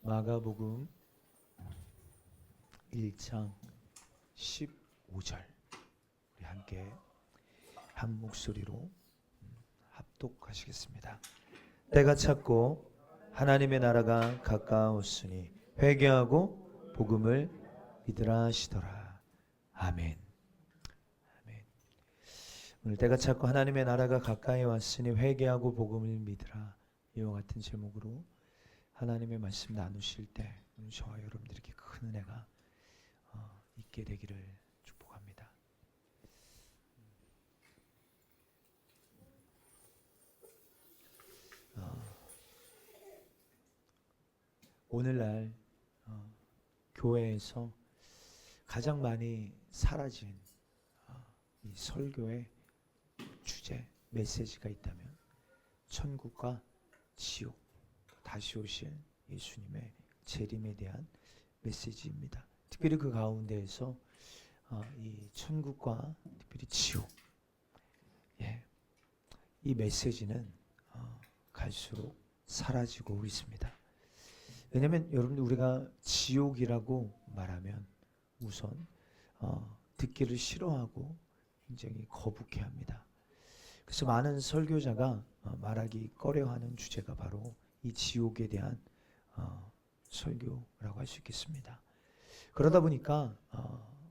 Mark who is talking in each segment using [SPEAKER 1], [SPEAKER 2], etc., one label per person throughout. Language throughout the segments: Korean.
[SPEAKER 1] 마가복음 1장 15절 우리 함께 한 목소리로 합독하시겠습니다. 때가 찼고 하나님의 나라가 가까웠으니 회개하고 복음을 믿으라 하시더라. 아멘. 아멘. 오늘 때가 찼고 하나님의 나라가 가까이 왔으니 회개하고 복음을 믿으라. 이와 같은 제목으로 하나님의 말씀 나누실 때 저와 여러분들에게 큰 은혜가 있게 되기를 축복합니다. 오늘날 교회에서 가장 많이 사라진 이 설교의 주제, 메시지가 있다면 천국과 지옥, 다시 오실 예수님의 재림에 대한 메시지입니다. 특별히 그 가운데에서 이 천국과 특별히 지옥, 이 메시지는 갈수록 사라지고 있습니다. 왜냐하면 여러분들 우리가 지옥이라고 말하면 우선 듣기를 싫어하고 굉장히 거북해합니다. 그래서 많은 설교자가 말하기 꺼려하는 주제가 바로 이 지옥에 대한 설교라고 할 수 있겠습니다. 그러다 보니까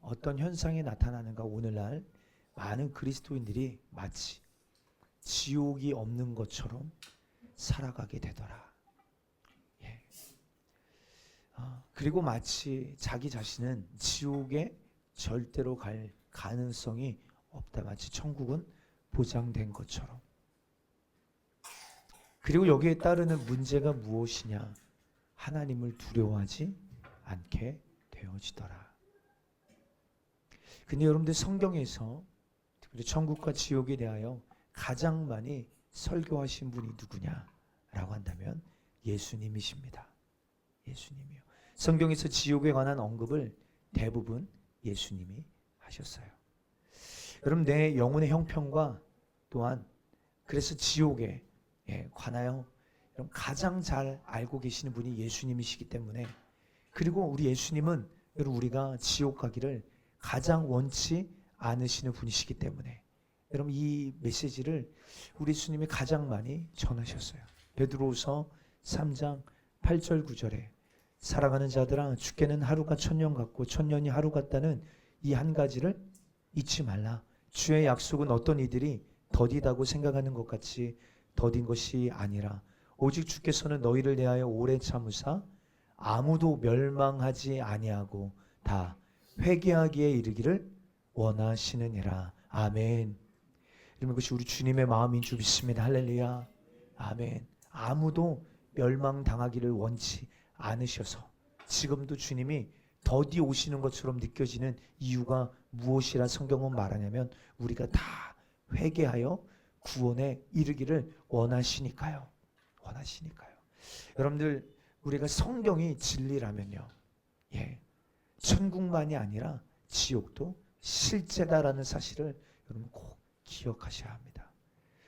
[SPEAKER 1] 어떤 현상이 나타나는가, 오늘날 많은 그리스도인들이 마치 지옥이 없는 것처럼 살아가게 되더라. 그리고 마치 자기 자신은 지옥에 절대로 갈 가능성이 없다. 마치 천국은 보장된 것처럼. 그리고 여기에 따르는 문제가 무엇이냐? 하나님을 두려워하지 않게 되어지더라. 근데 여러분들 성경에서 특별히 천국과 지옥에 대하여 가장 많이 설교하신 분이 누구냐라고 한다면 예수님이십니다. 예수님이요. 성경에서 지옥에 관한 언급을 대부분 예수님이 하셨어요. 여러분, 내 영혼의 형편과 또한 그래서 지옥에 관하여 가장 잘 알고 계시는 분이 예수님이시기 때문에, 그리고 우리 예수님은 여러분 우리가 지옥 가기를 가장 원치 않으시는 분이시기 때문에 여러분 이 메시지를 우리 예수님이 가장 많이 전하셨어요. 베드로후서 3장 8절 9절에 사랑하는 자들아, 주께는 하루가 천년 같고 천년이 하루 같다는 이 한 가지를 잊지 말라. 주의 약속은 어떤 이들이 더디다고 생각하는 것 같이 더딘 것이 아니라 오직 주께서는 너희를 대하여 오래 참으사 아무도 멸망하지 아니하고 다 회개하기에 이르기를 원하시느니라. 아멘. 이런 것이 우리 주님의 마음인 줄 믿습니다. 할렐루야. 아멘. 아무도 멸망당하기를 원치 않으셔서 지금도 주님이 더디 오시는 것처럼 느껴지는 이유가 무엇이라 성경은 말하냐면 우리가 다 회개하여 구원에 이르기를 원하시니까요. 원하시니까요. 여러분들 우리가 성경이 진리라면요, 천국만이 아니라 지옥도 실제다라는 사실을 여러분 꼭 기억하셔야 합니다.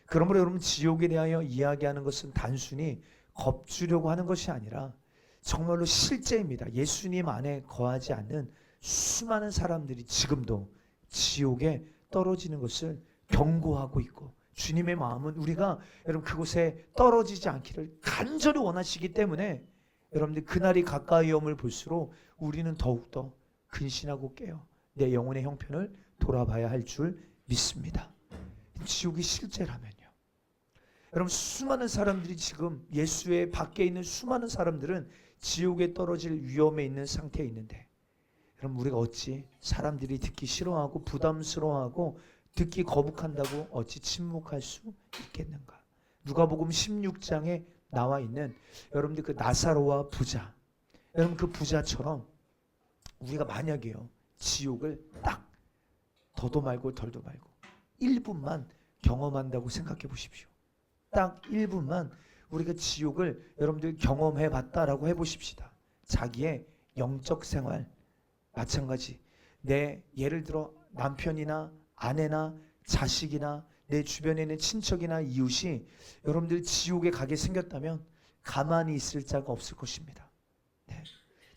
[SPEAKER 1] 그러므로 여러분 지옥에 대하여 이야기하는 것은 단순히 겁주려고 하는 것이 아니라 정말로 실제입니다. 예수님 안에 거하지 않는 수많은 사람들이 지금도 지옥에 떨어지는 것을 경고하고 있고, 주님의 마음은 우리가 여러분 그곳에 떨어지지 않기를 간절히 원하시기 때문에 여러분들 그날이 가까이 옴을 볼수록 우리는 더욱더 근신하고 깨어 내 영혼의 형편을 돌아봐야 할 줄 믿습니다. 지옥이 실제라면요. 여러분 수많은 사람들이 지금 예수의 밖에 있는 수많은 사람들은 지옥에 떨어질 위험에 있는 상태에 있는데, 여러분 우리가 어찌 사람들이 듣기 싫어하고 부담스러워하고 듣기 거북한다고 어찌 침묵할 수 있겠는가? 누가복음 16장에 나와 있는 여러분들 그 나사로와 부자, 여러분 그 부자처럼 우리가 만약에요 지옥을 딱 더도 말고 덜도 말고 1분만 경험한다고 생각해 보십시오. 딱 1분만 우리가 지옥을 여러분들 경험해 봤다라고 해보십시다. 자기의 영적 생활 마찬가지, 내 예를 들어 남편이나 아내나 자식이나 내 주변에 있는 친척이나 이웃이 여러분들 지옥에 가게 생겼다면 가만히 있을 자가 없을 것입니다.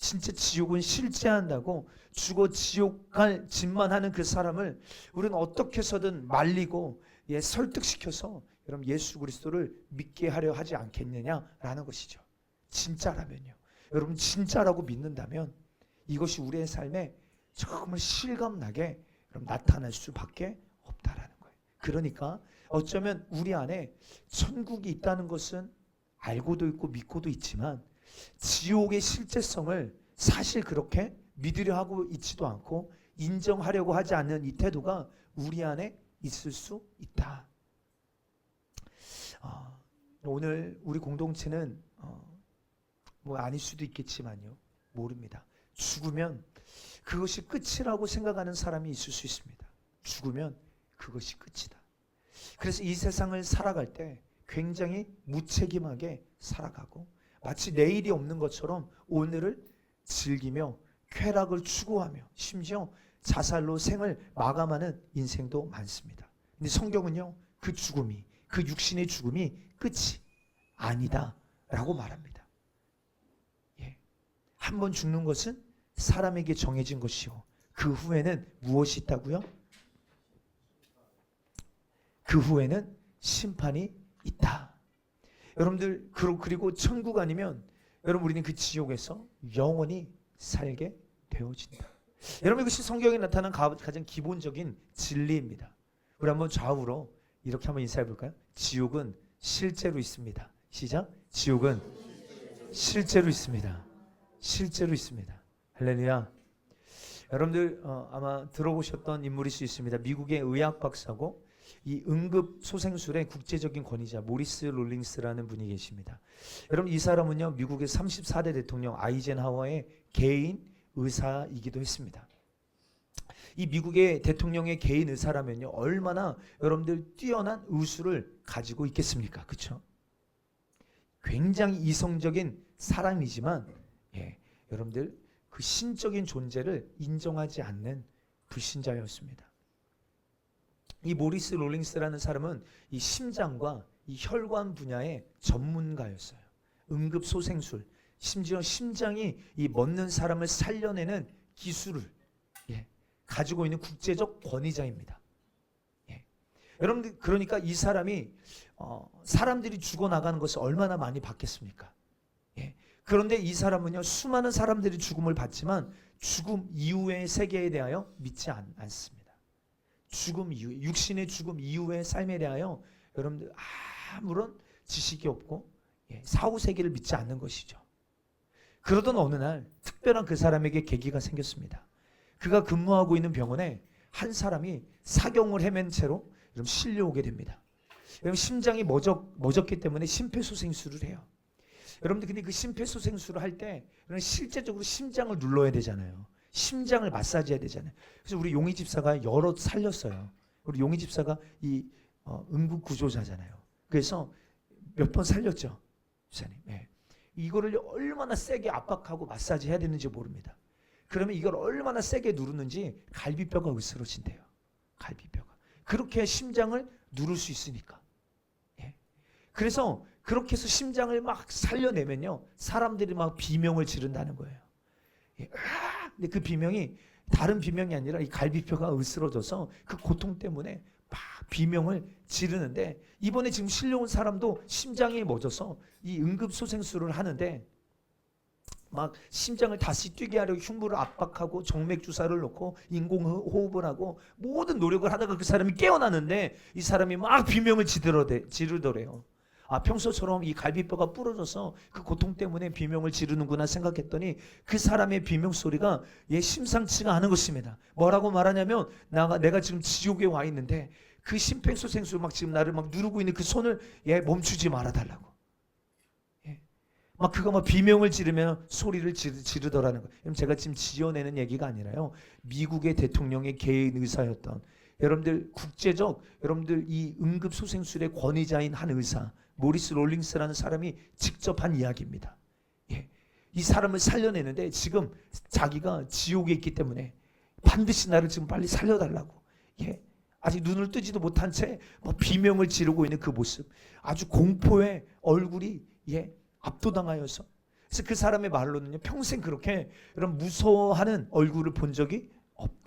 [SPEAKER 1] 진짜 지옥은 실제한다고 죽어 지옥 갈 짓만 하는 그 사람을 우리는 어떻게 해서든 말리고 설득시켜서 여러분 예수 그리스도를 믿게 하려 하지 않겠느냐라는 것이죠. 진짜라면요. 여러분 진짜라고 믿는다면 이것이 우리의 삶에 정말 실감나게 나타날 수밖에 없다라는 거예요. 그러니까 어쩌면 우리 안에 천국이 있다는 것은 알고도 있고 믿고도 있지만 지옥의 실제성을 사실 그렇게 믿으려 하고 있지도 않고 인정하려고 하지 않는 이 태도가 우리 안에 있을 수 있다. 오늘 우리 공동체는 뭐 아닐 수도 있겠지만요, 모릅니다. 죽으면 그것이 끝이라고 생각하는 사람이 있을 수 있습니다. 죽으면 그것이 끝이다. 그래서 이 세상을 살아갈 때 굉장히 무책임하게 살아가고 마치 내일이 없는 것처럼 오늘을 즐기며 쾌락을 추구하며 심지어 자살로 생을 마감하는 인생도 많습니다. 근데 성경은요, 그 죽음이, 그 육신의 죽음이 끝이 아니다 라고 말합니다. 한 번 죽는 것은 사람에게 정해진 것이요, 그 후에는 무엇이 있다고요? 그 후에는 심판이 있다. 여러분들, 그리고 천국 아니면 여러분 우리는 그 지옥에서 영원히 살게 되어진다. 여러분, 이것이 성경에 나타난 가장 기본적인 진리입니다. 우리 한번 좌우로 이렇게 한번 인사해 볼까요? 지옥은 실제로 있습니다. 시작. 지옥은 실제로 있습니다. 실제로 있습니다. 할렐루야. 여러분들 아마 들어보셨던 인물일 수 있습니다. 미국의 의학 박사고 이 응급 소생술의 국제적인 권위자 모리스 롤링스라는 분이 계십니다. 여러분, 이 사람은요, 미국의 34대 대통령 아이젠하워의 개인 의사이기도 했습니다. 이 미국의 대통령의 개인 의사라면요, 얼마나 여러분들 뛰어난 의술을 가지고 있겠습니까? 그렇죠? 굉장히 이성적인 사람이지만 여러분들 그 신적인 존재를 인정하지 않는 불신자였습니다. 이 모리스 롤링스라는 사람은 이 심장과 이 혈관 분야의 전문가였어요. 응급소생술, 심지어 심장이 이 멎는 사람을 살려내는 기술을 가지고 있는 국제적 권위자입니다. 여러분들, 그러니까 이 사람이 사람들이 죽어나가는 것을 얼마나 많이 봤겠습니까? 그런데 이 사람은요, 수많은 사람들이 죽음을 봤지만 죽음 이후의 세계에 대하여 믿지 않습니다. 죽음 이후, 육신의 죽음 이후의 삶에 대하여 여러분들 아무런 지식이 없고 사후세계를 믿지 않는 것이죠. 그러던 어느 날 특별한 그 사람에게 계기가 생겼습니다. 그가 근무하고 있는 병원에 한 사람이 사경을 헤맨 채로 실려오게 됩니다. 심장이 멎었기 때문에 심폐소생술을 해요. 여러분들, 근데 그 심폐소생술을 할 때 실제적으로 심장을 눌러야 되잖아요. 심장을 마사지해야 되잖아요. 그래서 우리 용희 집사가 여러 살렸어요. 우리 용희 집사가 이 응급 구조자잖아요. 그래서 몇 번 살렸죠, 집사님. 이거를 얼마나 세게 압박하고 마사지 해야 되는지 모릅니다. 그러면 이걸 얼마나 세게 누르는지 갈비뼈가 으스러진대요. 갈비뼈가. 그렇게 심장을 누를 수 있으니까. 그래서 그렇게 해서 심장을 막 살려내면요, 사람들이 막 비명을 지른다는 거예요. 근데 그 비명이 다른 비명이 아니라 이 갈비뼈가 으스러져서 그 고통 때문에 막 비명을 지르는데, 이번에 지금 실려온 사람도 심장이 멎어서 이 응급소생술을 하는데 막 심장을 다시 뛰게 하려고 흉부를 압박하고 정맥 주사를 놓고 인공호흡을 하고 모든 노력을 하다가 그 사람이 깨어나는데 이 사람이 막 비명을 지르더래요. 평소처럼 이 갈비뼈가 부러져서 그 고통 때문에 비명을 지르는구나 생각했더니 그 사람의 비명 소리가 심상치가 않은 것입니다. 뭐라고 말하냐면, 내가 지금 지옥에 와 있는데 그 심폐소생술 막 지금 나를 막 누르고 있는 그 손을 멈추지 말아달라고. 막 그가 막 비명을 지르면 소리를 지르더라는 거예요. 제가 지금 지어내는 얘기가 아니라요, 미국의 대통령의 개인 의사였던, 여러분들 국제적, 여러분들 이 응급소생술의 권위자인 한 의사 모리스 롤링스라는 사람이 직접 한 이야기입니다. 이 사람을 살려내는데 지금 자기가 지옥에 있기 때문에 반드시 나를 지금 빨리 살려달라고. 아직 눈을 뜨지도 못한 채 막 비명을 지르고 있는 그 모습, 아주 공포의 얼굴이 압도당하여서 그래서 그 사람의 말로는요, 평생 그렇게 이런 무서워하는 얼굴을 본 적이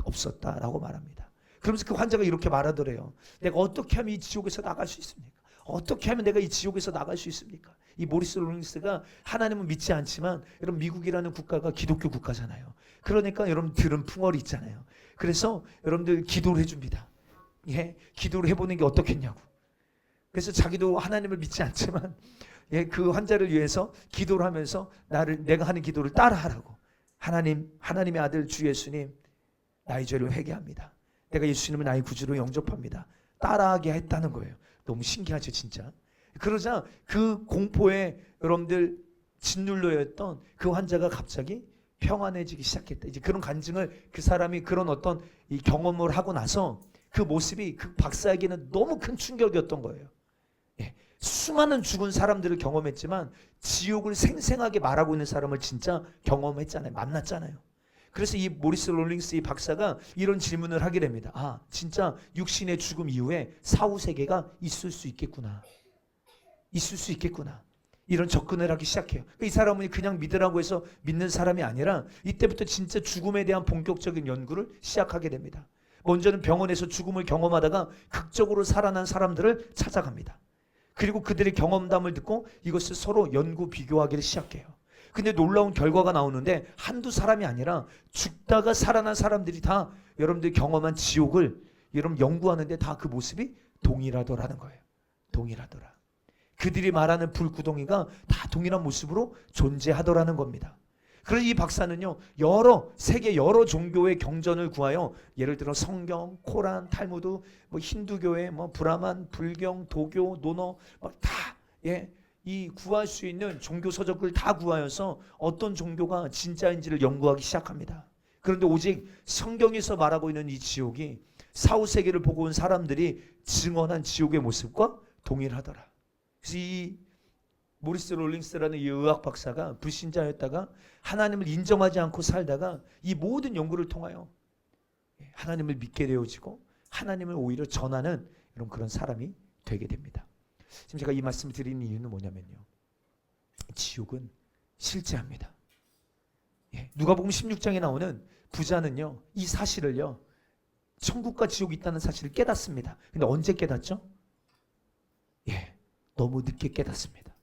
[SPEAKER 1] 없었다라고 말합니다. 그러면서 그 환자가 이렇게 말하더래요. 내가 어떻게 하면 이 지옥에서 나갈 수 있습니까? 어떻게 하면 내가 이 지옥에서 나갈 수 있습니까? 이 모리스 롤링스가 하나님은 믿지 않지만 여러분 미국이라는 국가가 기독교 국가잖아요. 그러니까 여러분 들은 풍월이 있잖아요. 그래서 여러분들 기도를 해줍니다. 예, 기도를 해보는 게 어떻겠냐고. 그래서 자기도 하나님을 믿지 않지만 예, 그 환자를 위해서 기도를 하면서 내가 하는 기도를 따라하라고. 하나님의 아들 주 예수님, 나의 죄를 회개합니다. 내가 예수님을 나의 구주로 영접합니다. 따라하게 했다는 거예요. 너무 신기하죠, 진짜. 그러자 그 공포에 여러분들 짓눌려였던 그 환자가 갑자기 평안해지기 시작했다. 이제 그런 간증을 그 사람이 그런 어떤 이 경험을 하고 나서 그 모습이 그 박사에게는 너무 큰 충격이었던 거예요. 예, 수많은 죽은 사람들을 경험했지만 지옥을 생생하게 말하고 있는 사람을 진짜 경험했잖아요. 만났잖아요. 그래서 이 모리스 롤링스 이 박사가 이런 질문을 하게 됩니다. 아, 진짜 육신의 죽음 이후에 사후세계가 있을 수 있겠구나. 있을 수 있겠구나. 이런 접근을 하기 시작해요. 이 사람은 그냥 믿으라고 해서 믿는 사람이 아니라 이때부터 진짜 죽음에 대한 본격적인 연구를 시작하게 됩니다. 먼저는 병원에서 죽음을 경험하다가 극적으로 살아난 사람들을 찾아갑니다. 그리고 그들의 경험담을 듣고 이것을 서로 연구 비교하기를 시작해요. 근데 놀라운 결과가 나오는데 한두 사람이 아니라 죽다가 살아난 사람들이 다 여러분들이 경험한 지옥을 여러분 연구하는데 다 그 모습이 동일하더라는 거예요. 동일하더라. 그들이 말하는 불구덩이가 다 동일한 모습으로 존재하더라는 겁니다. 그래서 이 박사는요, 세계 여러 종교의 경전을 구하여 예를 들어 성경, 코란, 탈무드, 뭐 힌두교회, 뭐 브라만, 불경, 도교, 논어 막 다 이 구할 수 있는 종교 서적을 다 구하여서 어떤 종교가 진짜인지를 연구하기 시작합니다. 그런데 오직 성경에서 말하고 있는 이 지옥이 사후 세계를 보고 온 사람들이 증언한 지옥의 모습과 동일하더라. 그래서 이 모리스 롤링스라는 이 의학 박사가 불신자였다가 하나님을 인정하지 않고 살다가 이 모든 연구를 통하여 하나님을 믿게 되어지고 하나님을 오히려 전하는 그런 사람이 되게 됩니다. 지금 제가 이 말씀을 드리는 이유는 뭐냐면요, 지옥은 실제합니다. 누가복음 16장에 나오는 부자는요, 이 사실을요, 천국과 지옥이 있다는 사실을 깨닫습니다. 근데 언제 깨닫죠? 너무 늦게 깨닫습니다.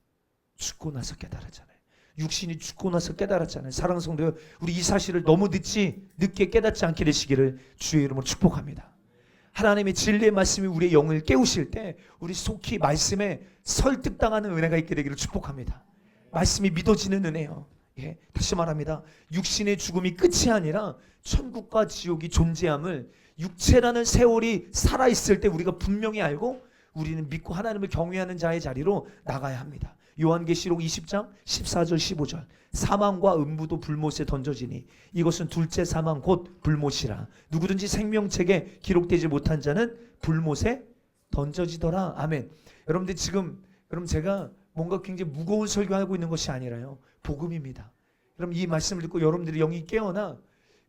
[SPEAKER 1] 죽고 나서 깨달았잖아요. 육신이 죽고 나서 깨달았잖아요. 사랑하는 성도, 우리 이 사실을 너무 늦게 깨닫지 않게 되시기를 주의 이름으로 축복합니다. 하나님의 진리의 말씀이 우리의 영을 깨우실 때 우리 속히 말씀에 설득당하는 은혜가 있게 되기를 축복합니다. 말씀이 믿어지는 은혜요. 다시 말합니다. 육신의 죽음이 끝이 아니라 천국과 지옥이 존재함을 육체라는 세월이 살아있을 때 우리가 분명히 알고 우리는 믿고 하나님을 경외하는 자의 자리로 나가야 합니다. 요한계시록 20장 14절 15절 사망과 음부도 불못에 던져지니 이것은 둘째 사망 곧 불못이라. 누구든지 생명책에 기록되지 못한 자는 불못에 던져지더라. 아멘. 여러분들 지금 여러분 제가 뭔가 굉장히 무거운 설교하고 있는 것이 아니라요, 복음입니다. 여러분 이 말씀을 듣고 여러분들의 영이 깨어나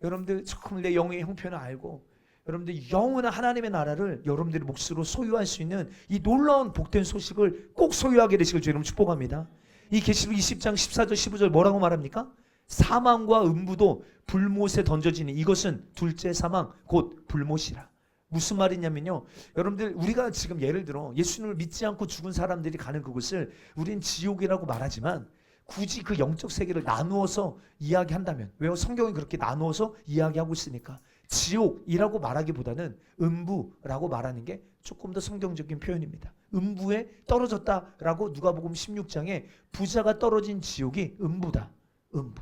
[SPEAKER 1] 여러분들 조금 내 영의 형편을 알고 여러분들 영원한 하나님의 나라를 여러분들의 몫으로 소유할 수 있는 이 놀라운 복된 소식을 꼭 소유하게 되시길 주님 축복합니다. 이 계시록 20장 14절 15절 뭐라고 말합니까? 사망과 음부도 불못에 던져지니 이것은 둘째 사망 곧 불못이라. 무슨 말이냐면요, 여러분들 우리가 지금 예를 들어 예수님을 믿지 않고 죽은 사람들이 가는 그곳을 우리는 지옥이라고 말하지만 굳이 그 영적 세계를 나누어서 이야기한다면, 왜 성경이 그렇게 나누어서 이야기하고 있으니까 지옥이라고 말하기보다는 음부라고 말하는 게 조금 더 성경적인 표현입니다. 음부에 떨어졌다라고 누가복음 16장에 부자가 떨어진 지옥이 음부다. 음부.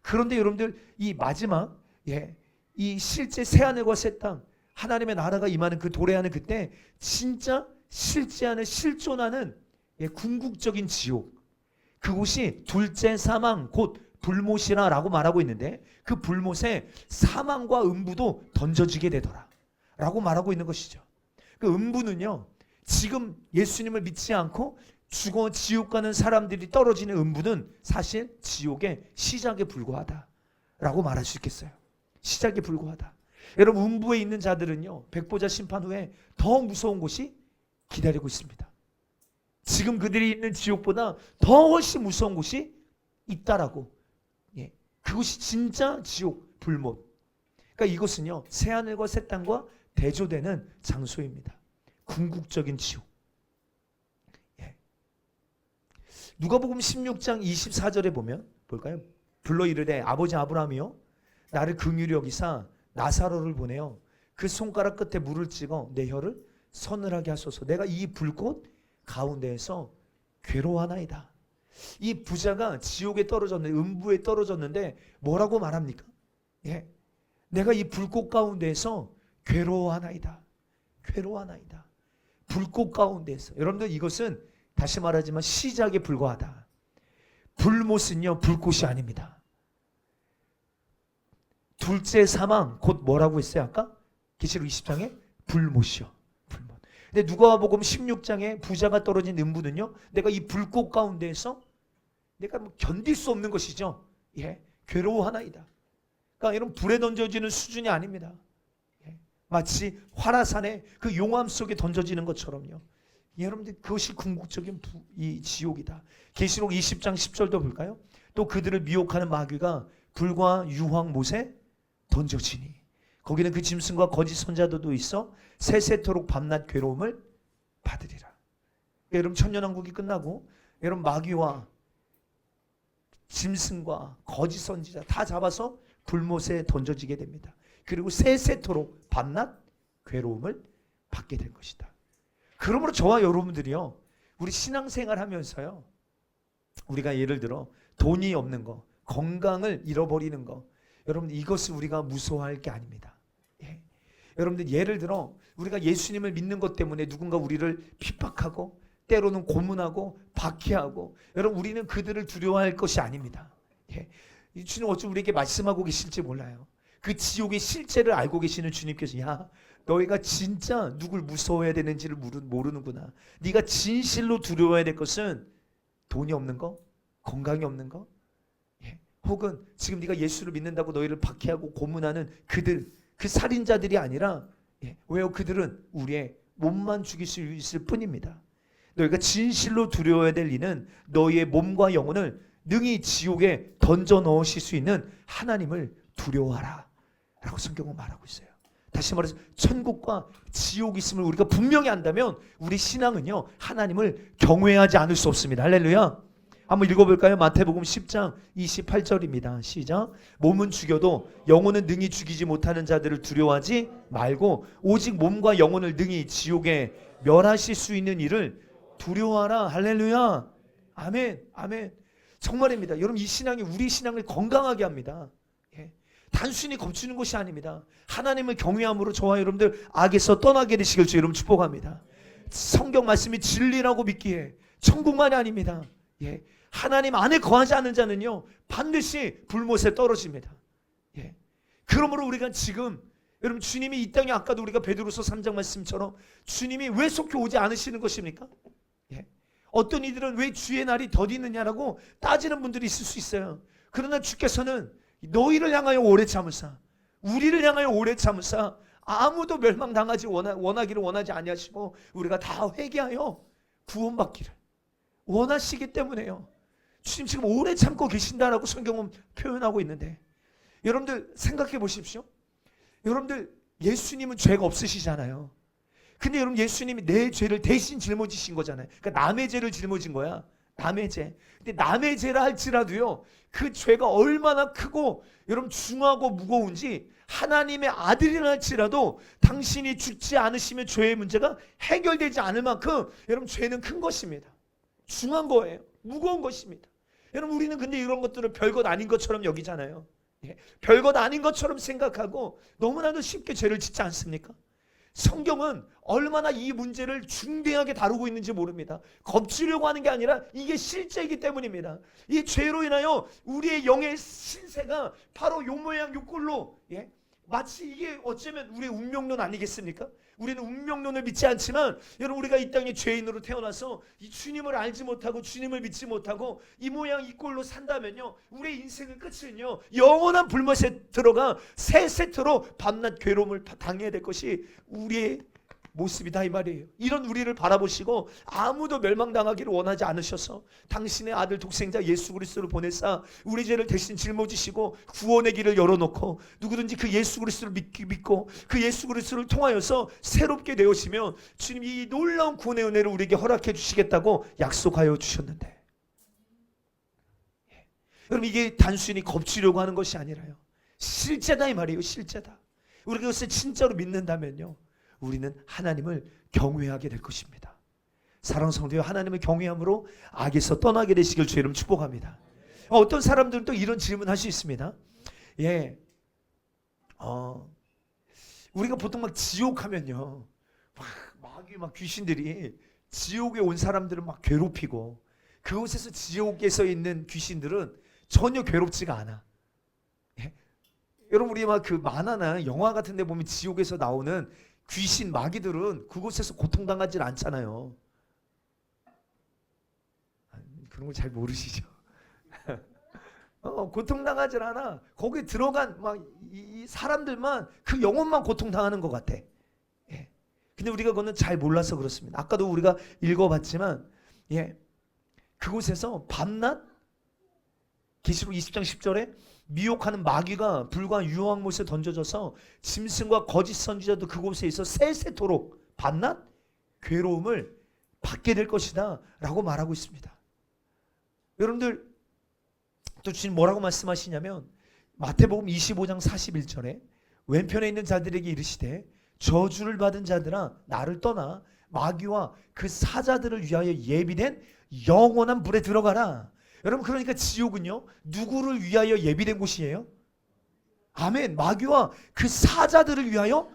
[SPEAKER 1] 그런데 여러분들 이 마지막 이 실제 새하늘과 새 땅 하나님의 나라가 임하는 그 도래하는 그때 진짜 실제하는 실존하는 궁극적인 지옥, 그곳이 둘째 사망 곧 불못이라 라고 말하고 있는데 그 불못에 사망과 음부도 던져지게 되더라 라고 말하고 있는 것이죠. 그 음부는요, 지금 예수님을 믿지 않고 죽어 지옥 가는 사람들이 떨어지는 음부는 사실 지옥의 시작에 불과하다 라고 말할 수 있겠어요. 시작에 불과하다. 여러분 음부에 있는 자들은요, 백보자 심판 후에 더 무서운 곳이 기다리고 있습니다. 지금 그들이 있는 지옥보다 더 훨씬 무서운 곳이 있다라고. 예. 그것이 진짜 지옥, 불못. 그러니까 이것은요, 새하늘과 새 땅과 대조되는 장소입니다. 궁극적인 지옥. 예. 누가복음 16장 24절에 보면 볼까요? 불러 이르되 아버지 아브라함이요 나를 긍휼히 여기사 나사로를 보내어 그 손가락 끝에 물을 찍어 내 혀를 서늘하게 하소서. 내가 이 불꽃 가운데에서 괴로워하나이다. 이 부자가 지옥에 떨어졌는데, 음부에 떨어졌는데 뭐라고 말합니까? 예, 내가 이 불꽃 가운데에서 괴로워하나이다. 괴로워하나이다. 불꽃 가운데에서. 여러분들, 이것은 다시 말하지만 시작에 불과하다. 불못은요 불꽃이 아닙니다. 둘째 사망, 곧 뭐라고 했어요 아까? 계시록 20장에 불못이요. 불못. 근데 누가복음 16장에 부자가 떨어진 음부는요, 내가 이 불꽃 가운데에서 내가 뭐 견딜 수 없는 것이죠. 예, 괴로워하나이다. 그러니까 이런 불에 던져지는 수준이 아닙니다. 예, 마치 화라산의 그 용암 속에 던져지는 것처럼요. 여러분들, 그것이 궁극적인 이 지옥이다. 계시록 20장 10절도 볼까요? 또 그들을 미혹하는 마귀가 불과 유황 못에 던져지니 거기는 그 짐승과 거짓 선자들도 있어 세세토록 밤낮 괴로움을 받으리라. 여러분, 천년왕국이 끝나고 여러분 마귀와 짐승과 거짓 선지자 다 잡아서 불못에 던져지게 됩니다. 그리고 세세토록 밤낮 괴로움을 받게 될 것이다. 그러므로 저와 여러분들이요, 우리 신앙생활 하면서요, 우리가 예를 들어 돈이 없는 거, 건강을 잃어버리는 거, 여러분 이것을 우리가 무서워할 게 아닙니다. 예. 여러분들, 예를 들어 우리가 예수님을 믿는 것 때문에 누군가 우리를 핍박하고 때로는 고문하고 박해하고, 여러분 우리는 그들을 두려워할 것이 아닙니다. 예. 주님 어쩜 우리에게 말씀하고 계실지 몰라요. 그 지옥의 실체를 알고 계시는 주님께서, 야, 너희가 진짜 누굴 무서워해야 되는지를 모르는구나. 네가 진실로 두려워해야 될 것은 돈이 없는 거, 건강이 없는 거, 예. 혹은 지금 네가 예수를 믿는다고 너희를 박해하고 고문하는 그들, 그 살인자들이 아니라, 예. 왜요? 그들은 우리의 몸만 죽일 수 있을 뿐입니다. 너희가 진실로 두려워해야 될 이는 너희의 몸과 영혼을 능히 지옥에 던져 넣으실 수 있는 하나님을 두려워하라 라고 성경은 말하고 있어요. 다시 말해서 천국과 지옥이 있음을 우리가 분명히 안다면 우리 신앙은요, 하나님을 경외하지 않을 수 없습니다. 할렐루야. 한번 읽어볼까요? 마태복음 10장 28절입니다. 시작. 몸은 죽여도 영혼은 능히 죽이지 못하는 자들을 두려워하지 말고 오직 몸과 영혼을 능히 지옥에 멸하실 수 있는 이를 두려워하라. 할렐루야. 아멘. 아멘. 정말입니다. 여러분, 이 신앙이 우리 신앙을 건강하게 합니다. 예. 단순히 겁주는 것이 아닙니다. 하나님을 경외함으로 저와 여러분들 악에서 떠나게 되시길 주 여러분 축복합니다. 성경 말씀이 진리라고 믿기에 천국만이 아닙니다. 예. 하나님 안에 거하지 않는 자는요 반드시 불못에 떨어집니다. 예. 그러므로 우리가 지금 여러분, 주님이 이 땅에, 아까도 우리가 베드로서 3장 말씀처럼 주님이 왜 속히 오지 않으시는 것입니까? 예. 어떤 이들은 왜 주의 날이 더디느냐라고 따지는 분들이 있을 수 있어요. 그러나 주께서는 너희를 향하여 오래 참으사, 우리를 향하여 오래 참으사 아무도 멸망당하지 원하기를 원하지 아니하시고 우리가 다 회개하여 구원받기를 원하시기 때문에요. 주님 지금 오래 참고 계신다라고 성경은 표현하고 있는데, 여러분들 생각해 보십시오. 여러분들, 예수님은 죄가 없으시잖아요. 근데 여러분, 예수님이 내 죄를 대신 짊어지신 거잖아요. 그러니까 남의 죄를 짊어진 거야. 남의 죄. 근데 남의 죄라 할지라도요, 그 죄가 얼마나 크고 여러분 중하고 무거운지, 하나님의 아들이라 할지라도 당신이 죽지 않으시면 죄의 문제가 해결되지 않을 만큼 여러분 죄는 큰 것입니다. 중한 거예요. 무거운 것입니다. 여러분, 우리는 근데 이런 것들을 별것 아닌 것처럼 여기잖아요. 예, 별것 아닌 것처럼 생각하고 너무나도 쉽게 죄를 짓지 않습니까? 성경은 얼마나 이 문제를 중대하게 다루고 있는지 모릅니다. 겁주려고 하는 게 아니라 이게 실제이기 때문입니다. 이 죄로 인하여 우리의 영의 신세가 바로 요 모양 요 꼴로, 예? 마치 이게 어쩌면 우리의 운명론 아니겠습니까? 우리는 운명론을 믿지 않지만 여러분, 우리가 이 땅에 죄인으로 태어나서 이 주님을 알지 못하고 주님을 믿지 못하고 이 모양 이 꼴로 산다면요, 우리의 인생의 끝은요 영원한 불못에 들어가 새 세트로 밤낮 괴로움을 당해야 될 것이 우리의 모습이다 이 말이에요. 이런 우리를 바라보시고 아무도 멸망당하기를 원하지 않으셔서 당신의 아들 독생자 예수 그리스도를 보내사 우리 죄를 대신 짊어지시고 구원의 길을 열어놓고 누구든지 그 예수 그리스도를 믿고 그 예수 그리스도를 통하여서 새롭게 되어지면 주님 이 놀라운 구원의 은혜를 우리에게 허락해 주시겠다고 약속하여 주셨는데, 여러분 이게 단순히 겁주려고 하는 것이 아니라요, 실제다 이 말이에요. 실제다. 우리가 그것을 진짜로 믿는다면요, 우리는 하나님을 경외하게 될 것입니다. 사랑하는 성도여, 하나님을 경외함으로 악에서 떠나게 되시길 주의 이름 축복합니다. 어떤 사람들은 또 이런 질문을 할 수 있습니다. 우리가 보통 막 지옥 하면요, 마귀 막 귀신들이 지옥에 온 사람들을 막 괴롭히고, 그곳에서 지옥에서 있는 귀신들은 전혀 괴롭지가 않아. 여러분 우리 막 그 만화나 영화 같은 데 보면 지옥에서 나오는 귀신 마귀들은 그곳에서 고통당하지 않잖아요. 그런 걸 잘 모르시죠? 고통당하지 않아. 거기에 들어간 막 이 사람들만, 그 영혼만 고통당하는 것 같아. 근데 우리가 그거는 잘 몰라서 그렇습니다. 아까도 우리가 읽어봤지만, 그곳에서 밤낮 계시록 20장 10절에 미혹하는 마귀가 불과 유황 못에 던져져서 짐승과 거짓 선지자도 그곳에 있어 세세토록 밤낮 괴로움을 받게 될 것이다 라고 말하고 있습니다. 여러분들 또 주님 뭐라고 말씀하시냐면, 마태복음 25장 41절에 왼편에 있는 자들에게 이르시되 저주를 받은 자들아 나를 떠나 마귀와 그 사자들을 위하여 예비된 영원한 불에 들어가라. 여러분 그러니까 지옥은요, 누구를 위하여 예비된 곳이에요? 아멘. 마귀와 그 사자들을 위하여,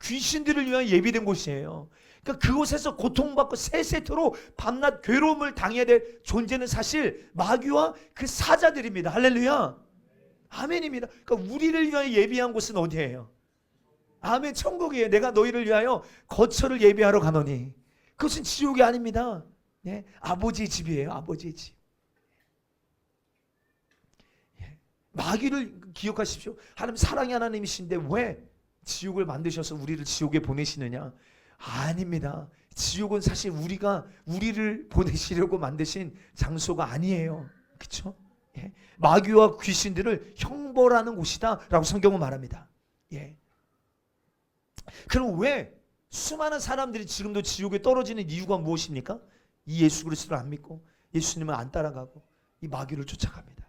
[SPEAKER 1] 귀신들을 위하여 예비된 곳이에요. 그러니까 그곳에서 고통받고 세세토록 밤낮 괴로움을 당해야 될 존재는 사실 마귀와 그 사자들입니다. 할렐루야. 아멘입니다. 그러니까 우리를 위하여 예비한 곳은 어디예요? 아멘. 천국이에요. 내가 너희를 위하여 거처를 예비하러 가노니. 그것은 지옥이 아닙니다. 아버지의 집이에요. 아버지의 집. 마귀를 기억하십시오. 하나님 사랑의 하나님이신데 왜 지옥을 만드셔서 우리를 지옥에 보내시느냐? 아닙니다. 지옥은 사실 우리를 보내시려고 만드신 장소가 아니에요. 그렇죠? 마귀와 귀신들을 형벌하는 곳이다 라고 성경은 말합니다. 그럼 왜 수많은 사람들이 지금도 지옥에 떨어지는 이유가 무엇입니까? 이 예수 그리스도를 안 믿고 예수님을 안 따라가고 이 마귀를 쫓아갑니다.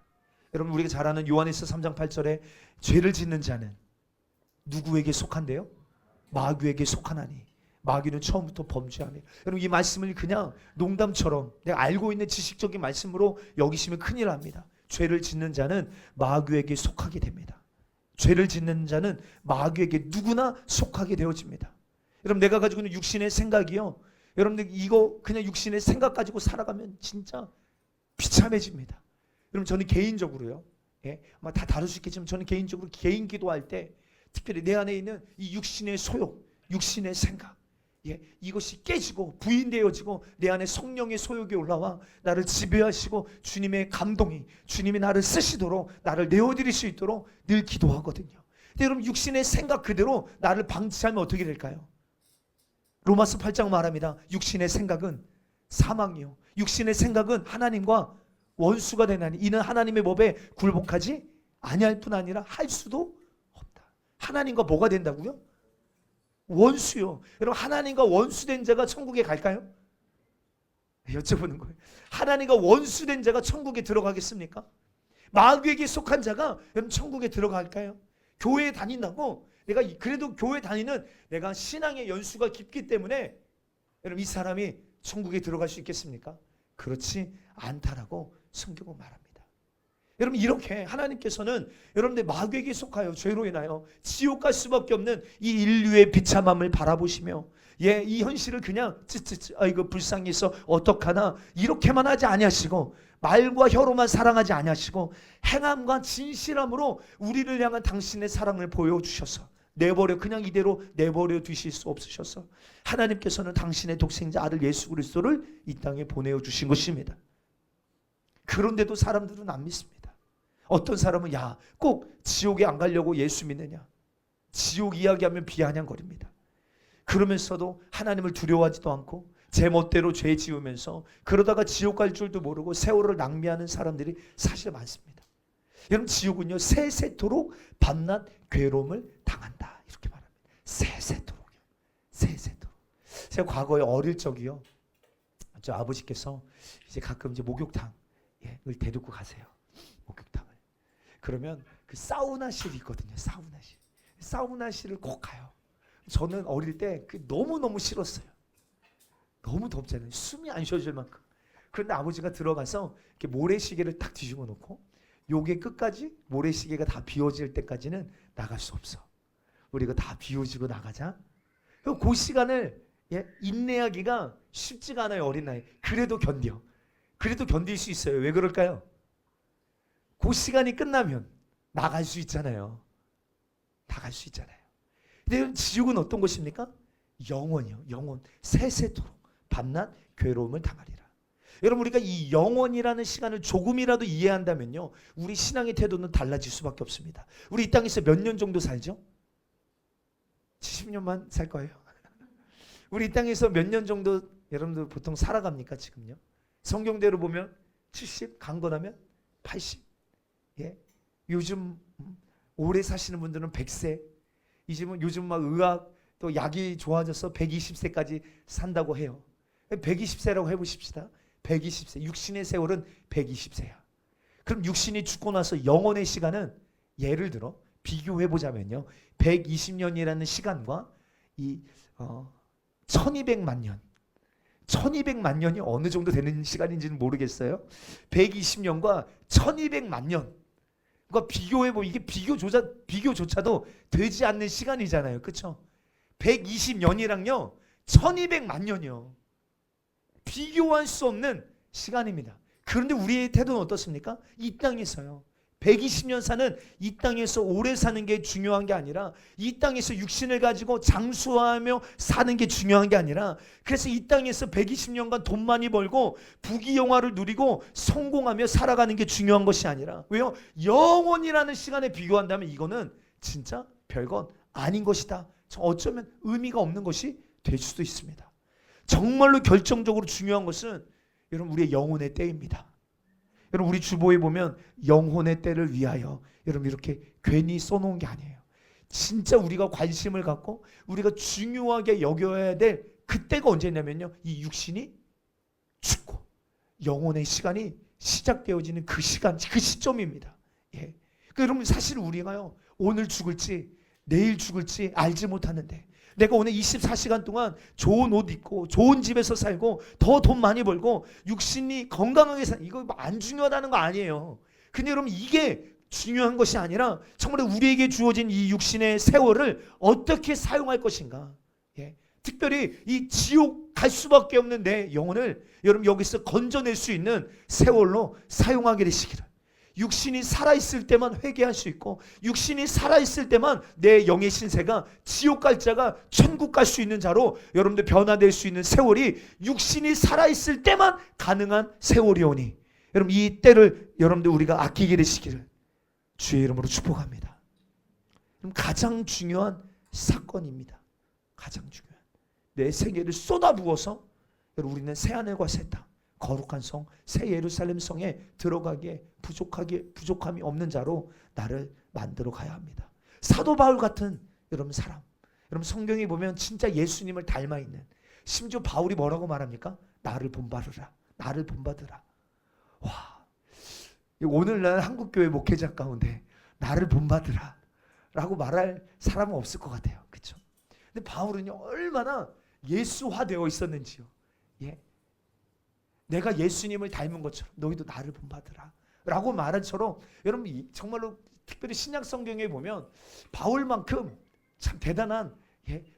[SPEAKER 1] 여러분 우리가 잘 아는 요한일서 3장 8절에 죄를 짓는 자는 누구에게 속한대요? 마귀에게 속하나니 마귀는 처음부터 범죄하며. 여러분 이 말씀을 그냥 농담처럼 내가 알고 있는 지식적인 말씀으로 여기시면 큰일 납니다. 죄를 짓는 자는 마귀에게 속하게 됩니다. 죄를 짓는 자는 마귀에게 누구나 속하게 되어집니다. 여러분 내가 가지고 있는 육신의 생각이요, 여러분들 이거 그냥 육신의 생각 가지고 살아가면 진짜 비참해집니다. 여러분 저는 개인적으로요, 아마 다 다를 수 있겠지만 저는 개인적으로 개인 기도할 때 특별히 내 안에 있는 이 육신의 소욕, 육신의 생각, 이것이 깨지고 부인되어지고 내 안에 성령의 소욕이 올라와 나를 지배하시고 주님의 감동이, 주님이 나를 쓰시도록 나를 내어드릴 수 있도록 늘 기도하거든요. 근데 여러분 육신의 생각 그대로 나를 방치하면 어떻게 될까요? 로마서 8장 말합니다. 육신의 생각은 사망이요, 육신의 생각은 하나님과 원수가 되나니 이는 하나님의 법에 굴복하지 아니할 뿐 아니라 할 수도 없다. 하나님과 뭐가 된다고요? 원수요. 여러분 하나님과 원수된 자가 천국에 갈까요? 여쭤보는 거예요. 하나님과 원수된 자가 천국에 들어가겠습니까? 마귀에게 속한 자가 여러분 천국에 들어갈까요? 교회에 다닌다고 내가 그래도 교회 다니는 내가 신앙의 연수가 깊기 때문에 여러분 이 사람이 천국에 들어갈 수 있겠습니까? 그렇지 않다라고 성경은 말합니다. 여러분 이렇게 하나님께서는 여러분들 마귀에게 속하여 죄로 인하여 지옥 갈 수밖에 없는 이 인류의 비참함을 바라보시며 이 현실을 그냥 이거 불쌍해서 어떡하나 이렇게만 하지 아니하시고 말과 혀로만 사랑하지 아니하시고 행함과 진실함으로 우리를 향한 당신의 사랑을 보여주셔서 그냥 이대로 내버려 두실 수 없으셔서 하나님께서는 당신의 독생자 아들 예수 그리스도를 이 땅에 보내주신 것입니다. 그런데도 사람들은 안 믿습니다. 어떤 사람은 꼭 지옥에 안 가려고 예수 믿느냐, 지옥 이야기하면 비아냥거립니다. 그러면서도 하나님을 두려워하지도 않고 제 멋대로 죄 지으면서 그러다가 지옥 갈 줄도 모르고 세월을 낭비하는 사람들이 사실 많습니다. 여러분, 지옥은요 세세토록 밤낮 괴로움을 당한다 이렇게 말합니다. 세세토록요. 세세토록. 제가 과거에 어릴 적이요, 저 아버지께서 이제 가끔 이제 목욕탕을 데리고 가세요. 목욕탕을. 그러면 그 사우나실이 있거든요. 사우나실. 사우나실을 꼭 가요. 저는 어릴 때 너무너무 싫었어요. 너무 덥잖아요. 숨이 안 쉬어질 만큼. 그런데 아버지가 들어가서 이렇게 모래시계를 딱 뒤집어 놓고 요게 끝까지 모래시계가 다 비워질 때까지는 나갈 수 없어. 우리가 다 비워지고 나가자. 그 시간을 인내하기가 쉽지가 않아요. 어린 나이. 그래도 견뎌. 그래도 견딜 수 있어요. 왜 그럴까요? 그 시간이 끝나면 나갈 수 있잖아요. 나갈 수 있잖아요. 근데 지옥은 어떤 곳입니까? 영원이요. 영원. 세세토록 밤낮 괴로움을 당하리라. 여러분, 우리가 이 영원이라는 시간을 조금이라도 이해한다면요, 우리 신앙의 태도는 달라질 수밖에 없습니다. 우리 이 땅에서 몇 년 정도 살죠? 70년만 살 거예요. 우리 이 땅에서 몇 년 정도 여러분들 보통 살아갑니까 지금요? 성경대로 보면 70, 강건하면 80. 요즘 오래 사시는 분들은 100세. 요즘 막 의학 또 약이 좋아져서 120세까지 산다고 해요. 120세라고 해보십시다. 120세. 육신의 세월은 120세야. 그럼 육신이 죽고 나서 영혼의 시간은 예를 들어 비교해보자면요, 120년이라는 시간과 이 1200만 년, 1200만 년이 어느 정도 되는 시간인지는 모르겠어요. 120년과 1200만 년, 그러니까 비교해보면 이게 비교조차도 되지 않는 시간이잖아요. 그렇죠? 120년이랑요 1200만 년이요, 비교할 수 없는 시간입니다. 그런데 우리의 태도는 어떻습니까? 이 땅에서요 120년 사는 이 땅에서 오래 사는 게 중요한 게 아니라, 이 땅에서 육신을 가지고 장수하며 사는 게 중요한 게 아니라, 그래서 이 땅에서 120년간 돈 많이 벌고 부귀영화를 누리고 성공하며 살아가는 게 중요한 것이 아니라, 왜요? 영원이라는 시간에 비교한다면 이거는 진짜 별건 아닌 것이다. 어쩌면 의미가 없는 것이 될 수도 있습니다. 정말로 결정적으로 중요한 것은 여러분 우리의 영혼의 때입니다. 여러분, 우리 주보에 보면 영혼의 때를 위하여, 여러분 이렇게 괜히 써놓은 게 아니에요. 진짜 우리가 관심을 갖고 우리가 중요하게 여겨야 될 그때가 언제냐면요, 이 육신이 죽고 영혼의 시간이 시작되어지는 그 시간, 그 시점입니다. 그러니까 여러분, 사실 우리가요 오늘 죽을지 내일 죽을지 알지 못하는데, 내가 오늘 24시간 동안 좋은 옷 입고 좋은 집에서 살고 더 돈 많이 벌고 육신이 건강하게 이거 안 중요하다는 거 아니에요. 근데 여러분, 이게 중요한 것이 아니라 정말 우리에게 주어진 이 육신의 세월을 어떻게 사용할 것인가. 특별히 이 지옥 갈 수밖에 없는 내 영혼을 여러분 여기서 건져낼 수 있는 세월로 사용하게 되시기를. 육신이 살아있을 때만 회개할 수 있고, 육신이 살아있을 때만 내 영의 신세가 지옥 갈 자가 천국 갈 수 있는 자로 여러분들 변화될 수 있는 세월이 육신이 살아있을 때만 가능한 세월이오니, 여러분 이 때를 여러분들 우리가 아끼게 되시기를 주의 이름으로 축복합니다. 가장 중요한 사건입니다. 가장 중요한 내 생애를 쏟아부어서 여러분 우리는 새하늘과 새 땅, 거룩한 성, 새 예루살렘 성에 들어가기에 부족함이 없는 자로 나를 만들어 가야 합니다. 사도 바울 같은 여러분 사람, 여러분 성경에 보면 진짜 예수님을 닮아 있는, 심지어 바울이 뭐라고 말합니까? 나를 본받으라, 나를 본받으라. 와, 오늘날 한국교회 목회자 가운데 나를 본받으라 라고 말할 사람은 없을 것 같아요. 그렇죠? 근데 바울은요 얼마나 예수화되어 있었는지요. 내가 예수님을 닮은 것처럼 너희도 나를 본받으라 라고 말한 처럼, 여러분 정말로 특별히 신약 성경에 보면 바울만큼 참 대단한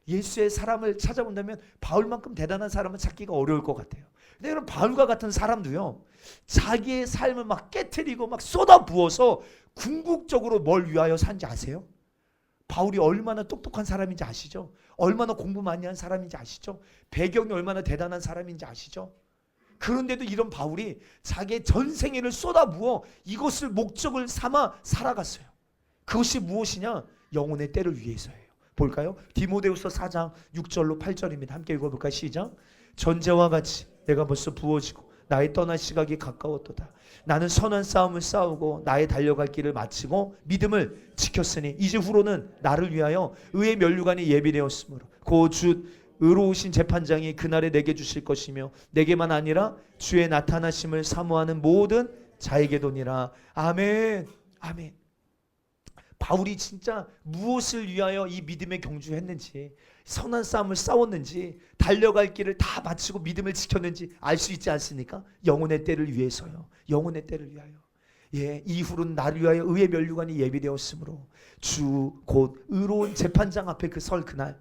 [SPEAKER 1] 예수의 사람을 찾아본다면 바울만큼 대단한 사람은 찾기가 어려울 것 같아요. 근데 여러분, 바울과 같은 사람도요 자기의 삶을 막 깨트리고 막 쏟아부어서 궁극적으로 뭘 위하여 산지 아세요? 바울이 얼마나 똑똑한 사람인지 아시죠? 얼마나 공부 많이 한 사람인지 아시죠? 배경이 얼마나 대단한 사람인지 아시죠? 그런데도 이런 바울이 자기의 전생애를 쏟아부어 이것을 목적을 삼아 살아갔어요. 그것이 무엇이냐? 영혼의 때를 위해서예요. 볼까요? 디모데후서 4장 6절로 8절입니다. 함께 읽어볼까요? 시작. 전제와 같이 내가 벌써 부어지고 나의 떠날 시각이 가까웠도다. 나는 선한 싸움을 싸우고 나의 달려갈 길을 마치고 믿음을 지켰으니 이제 후로는 나를 위하여 의의 면류관이 예비되었으므로 곧 주 의로우신 재판장이 그날에 내게 주실 것이며 내게만 아니라 주의 나타나심을 사모하는 모든 자에게도니라. 아멘. 아멘. 바울이 진짜 무엇을 위하여 이 믿음의 경주했는지, 선한 싸움을 싸웠는지, 달려갈 길을 다 마치고 믿음을 지켰는지 알 수 있지 않습니까? 영혼의 때를 위해서요. 영혼의 때를 위하여. 예, 이후로는 나를 위하여 의의 면류관이 예비되었으므로 주 곧 의로운 재판장 앞에 그 설 그날,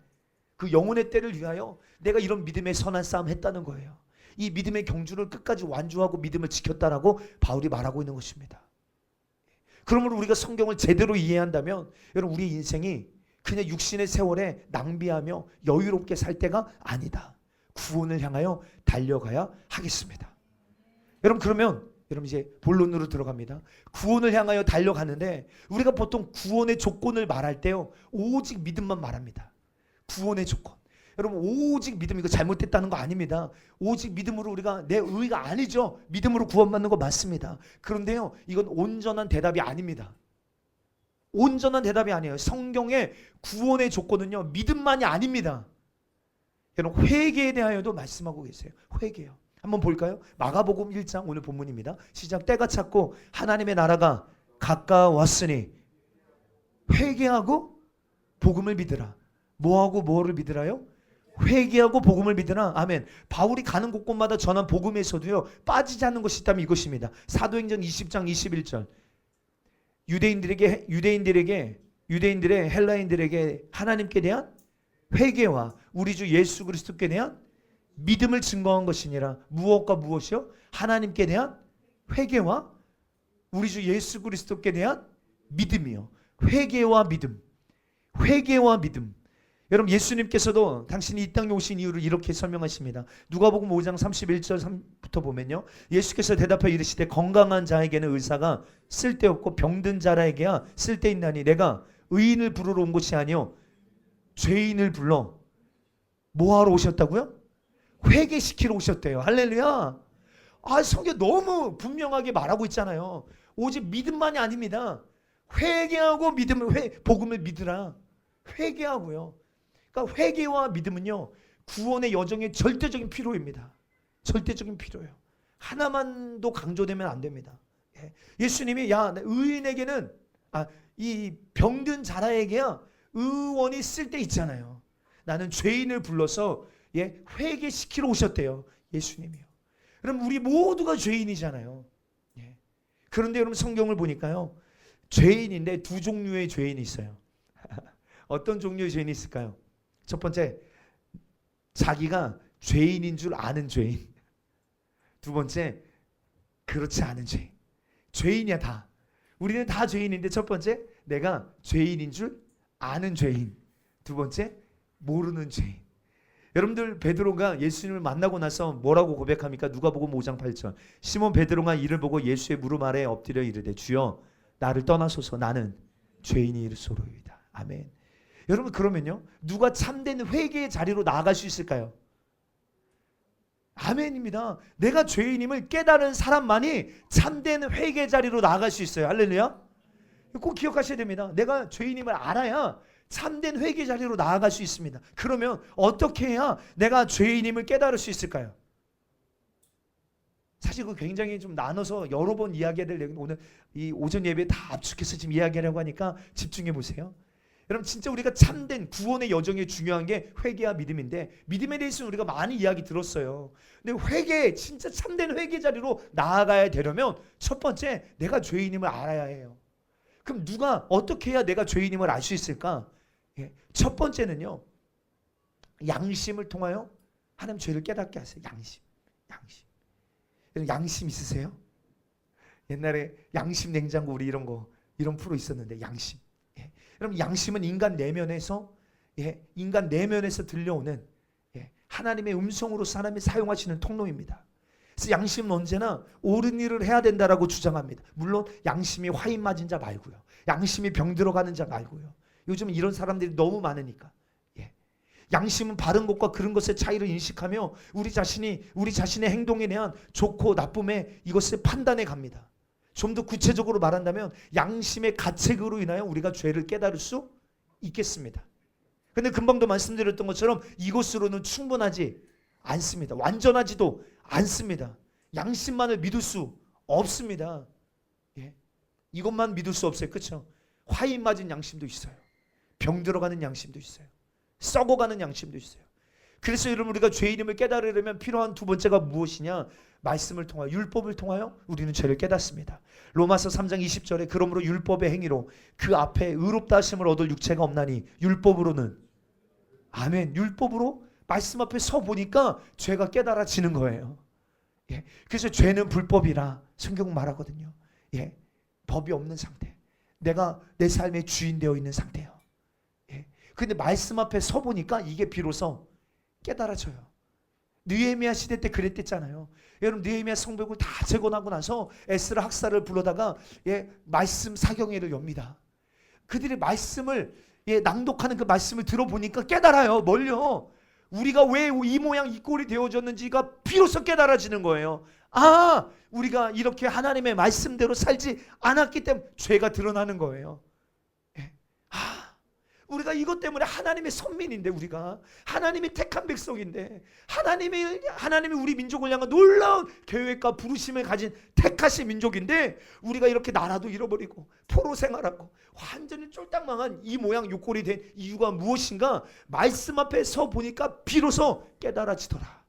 [SPEAKER 1] 그 영혼의 때를 위하여 내가 이런 믿음의 선한 싸움 했다는 거예요. 이 믿음의 경주를 끝까지 완주하고 믿음을 지켰다라고 바울이 말하고 있는 것입니다. 그러므로 우리가 성경을 제대로 이해한다면 여러분, 우리 인생이 그냥 육신의 세월에 낭비하며 여유롭게 살 때가 아니다. 구원을 향하여 달려가야 하겠습니다. 여러분, 그러면 여러분 이제 본론으로 들어갑니다. 구원을 향하여 달려가는데 우리가 보통 구원의 조건을 말할 때요, 오직 믿음만 말합니다. 구원의 조건. 여러분, 오직 믿음, 이거 잘못됐다는 거 아닙니다. 오직 믿음으로 우리가, 내 의가 아니죠. 믿음으로 구원받는 거 맞습니다. 그런데요, 이건 온전한 대답이 아닙니다. 온전한 대답이 아니에요. 성경의 구원의 조건은요, 믿음만이 아닙니다. 여러분, 회개에 대하여도 말씀하고 계세요. 회개요. 한번 볼까요? 마가복음 1장 오늘 본문입니다. 시작. 때가 찼고 하나님의 나라가 가까웠으니 회개하고 복음을 믿으라. 뭐하고 뭐를 믿으라요? 회개하고 복음을 믿으라. 아멘. 바울이 가는 곳곳마다 전한 복음에서도요, 빠지지 않는 것이 있다면 이것입니다. 사도행전 20장 21절. 유대인들의 헬라인들에게 하나님께 대한 회개와 우리 주 예수 그리스도께 대한 믿음을 증거한 것이니라. 무엇과 무엇이요? 하나님께 대한 회개와 우리 주 예수 그리스도께 대한 믿음이요. 회개와 믿음. 회개와 믿음. 여러분, 예수님께서도 당신이 이 땅에 오신 이유를 이렇게 설명하십니다. 누가복음 5장 31절부터 보면요, 예수께서 대답하여 이르시되 건강한 자에게는 의사가 쓸데없고 병든 자라에게야 쓸데있나니 내가 의인을 부르러 온 것이 아니요 죄인을 불러 뭐하러 오셨다고요? 회개시키러 오셨대요. 할렐루야. 아, 성경 너무 분명하게 말하고 있잖아요. 오직 믿음만이 아닙니다. 회개하고 복음을 믿으라. 회개하고요. 그러니까 회개와 믿음은요, 구원의 여정의 절대적인 필요입니다. 절대적인 필요예요. 하나만도 강조되면 안 됩니다. 예수님이 의인에게는 이 병든 자라에게야 의원이 쓸 때 있잖아요. 나는 죄인을 불러서 회개시키러 오셨대요. 예수님이요. 그럼 우리 모두가 죄인이잖아요. 그런데 여러분, 성경을 보니까요, 죄인인데 두 종류의 죄인이 있어요. 어떤 종류의 죄인이 있을까요? 첫 번째, 자기가 죄인인 줄 아는 죄인. 두 번째, 그렇지 않은 죄인. 죄인이야 다. 우리는 다 죄인인데, 첫 번째, 내가 죄인인 줄 아는 죄인. 두 번째, 모르는 죄인. 여러분들, 베드로가 예수님을 만나고 나서 뭐라고 고백합니까? 누가복음 5장 8절. 시몬 베드로가 이를 보고 예수의 무릎 아래에 엎드려 이르되 주여 나를 떠나소서 나는 죄인이소로이다. 아멘. 여러분, 그러면요, 누가 참된 회개의 자리로 나아갈 수 있을까요? 아멘입니다. 내가 죄인임을 깨달은 사람만이 참된 회개 자리로 나아갈 수 있어요. 할렐루야. 꼭 기억하셔야 됩니다. 내가 죄인임을 알아야 참된 회개 자리로 나아갈 수 있습니다. 그러면 어떻게 해야 내가 죄인임을 깨달을 수 있을까요? 사실 그 굉장히 좀 나눠서 여러 번 이야기를 오늘 이 오전 예배에 다 압축해서 지금 이야기하려고 하니까 집중해 보세요. 여러분, 진짜 우리가 참된 구원의 여정에 중요한 게 회개와 믿음인데, 믿음에 대해서는 우리가 많이 이야기 들었어요. 근데 회개, 진짜 참된 회개 자리로 나아가야 되려면 첫 번째, 내가 죄인임을 알아야 해요. 그럼 누가 어떻게 해야 내가 죄인임을 알 수 있을까? 첫 번째는요, 양심을 통하여 하나님 죄를 깨닫게 하세요. 양심 있으세요? 옛날에 양심 냉장고 우리 이런 프로 있었는데, 양심. 여러분, 양심은 인간 내면에서 들려오는 하나님의 음성으로 사람이 사용하시는 통로입니다. 그래서 양심은 언제나 옳은 일을 해야 된다라고 주장합니다. 물론 양심이 화인 맞은 자 말고요. 양심이 병 들어가는 자 말고요. 요즘 이런 사람들이 너무 많으니까. 예. 양심은 바른 것과 그른 것의 차이를 인식하며 우리 자신의 행동에 대한 좋고 나쁨에 이것을 판단해 갑니다. 좀 더 구체적으로 말한다면 양심의 가책으로 인하여 우리가 죄를 깨달을 수 있겠습니다. 근데 금방도 말씀드렸던 것처럼 이것으로는 충분하지 않습니다. 완전하지도 않습니다. 양심만을 믿을 수 없습니다. 예. 이것만 믿을 수 없어요. 그렇죠? 화인 맞은 양심도 있어요. 병 들어가는 양심도 있어요. 썩어가는 양심도 있어요. 그래서 여러분 우리가 죄 이름을 깨달으려면 필요한 두 번째가 무엇이냐? 말씀을 통하여 율법을 통하여 우리는 죄를 깨닫습니다. 로마서 3장 20절에 그러므로 율법의 행위로 그 앞에 의롭다 하심을 얻을 육체가 없나니 율법으로는 아멘. 율법으로 말씀 앞에 서 보니까 죄가 깨달아지는 거예요. 예. 그래서 죄는 불법이라 성경 말하거든요. 예. 법이 없는 상태. 내가 내 삶의 주인 되어 있는 상태예요. 예. 근데 말씀 앞에 서 보니까 이게 비로소 깨달아져요. 느헤미야 시대 때 그랬댔잖아요. 여러분 느헤미야 성벽을 다 재건하고 나서 에스라 학사를 불러다가 말씀 사경회를 엽니다. 그들이 말씀을 낭독하는 그 말씀을 들어보니까 깨달아요. 뭘요? 우리가 왜 이 모양 이 꼴이 되어졌는지가 비로소 깨달아지는 거예요. 아, 우리가 이렇게 하나님의 말씀대로 살지 않았기 때문에 죄가 드러나는 거예요. 우리가 이것 때문에 하나님의 선민인데, 우리가 하나님의 택한 백성인데, 하나님이 우리 민족을 향한 놀라운 계획과 부르심을 가진 택하신 민족인데, 우리가 이렇게 나라도 잃어버리고 포로 생활하고 완전히 쫄딱망한 이 모양 요꼴이 된 이유가 무엇인가? 말씀 앞에 서 보니까 비로소 깨달아지더라.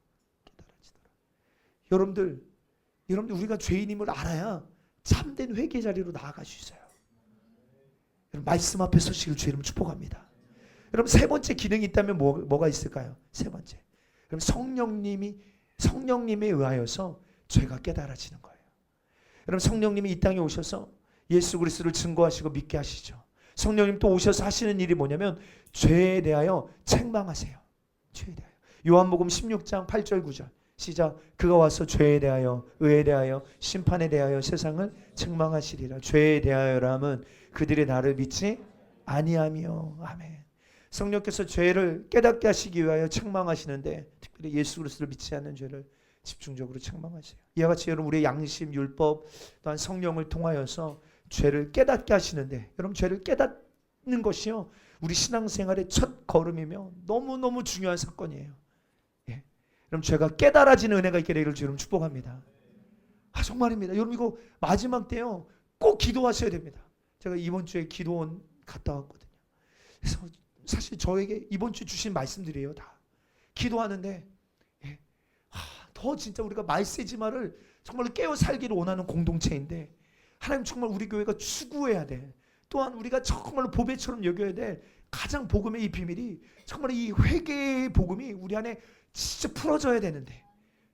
[SPEAKER 1] 여러분들 우리가 죄인임을 알아야 참된 회개 자리로 나아갈 수 있어요. 말씀 앞에 서시길 주의 이름으로 축복합니다. 여러분 세 번째 기능이 있다면 뭐가 있을까요? 세 번째, 그럼 성령님에 의하여서 죄가 깨달아지는 거예요. 여러분 성령님이 이 땅에 오셔서 예수 그리스도를 증거하시고 믿게 하시죠. 성령님 또 오셔서 하시는 일이 뭐냐면 죄에 대하여 책망하세요. 죄에 대하여. 요한복음 16장 8절 9절 시작. 그가 와서 죄에 대하여 의에 대하여 심판에 대하여 세상을 책망하시리라. 죄에 대하여라면 그들이 나를 믿지 아니하며. 아멘. 성령께서 죄를 깨닫게 하시기 위하여 책망하시는데 특별히 예수 그리스도를 믿지 않는 죄를 집중적으로 책망하세요. 이와 같이 여러분 우리의 양심, 율법 또한 성령을 통하여서 죄를 깨닫게 하시는데, 여러분 죄를 깨닫는 것이요 우리 신앙생활의 첫 걸음이며 너무너무 중요한 사건이에요. 그럼 죄가 깨달아지는 은혜가 있게 되기를 주님 축복합니다. 정말입니다. 여러분 이거 마지막 때요 꼭 기도하셔야 됩니다. 제가 이번 주에 기도원 갔다 왔거든요. 그래서 사실 저에게 이번 주에 주신 말씀들이에요. 다 기도하는데 더 진짜 우리가 말세지마를 정말로 깨어 살기를 원하는 공동체인데, 하나님 정말 우리 교회가 추구해야 돼. 또한 우리가 정말로 보배처럼 여겨야 될 가장 복음의 이 비밀이 정말 이 회개의 복음이 우리 안에 진짜 풀어져야 되는데,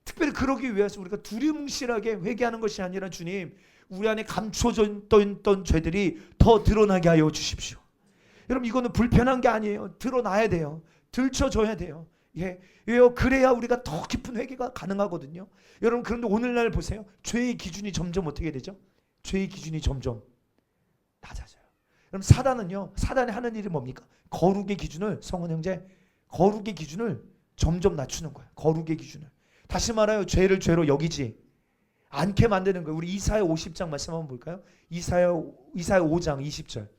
[SPEAKER 1] 특별히 그러기 위해서 우리가 두리뭉실하게 회개하는 것이 아니라 주님 우리 안에 감춰져 있던 죄들이 더 드러나게 하여 주십시오. 여러분 이거는 불편한 게 아니에요. 드러나야 돼요. 들춰져야 돼요. 왜요? 그래야 우리가 더 깊은 회개가 가능하거든요. 여러분 그런데 오늘날 보세요. 죄의 기준이 점점 어떻게 되죠? 죄의 기준이 점점 낮아져요. 그럼 사단이 하는 일이 뭡니까? 거룩의 기준을, 성원 형제, 거룩의 기준을 점점 낮추는 거예요. 거룩의 기준을. 다시 말하여 죄를 죄로 여기지 않게 만드는 거예요. 우리 이사야 50장 말씀 한번 볼까요? 이사야 5장 20절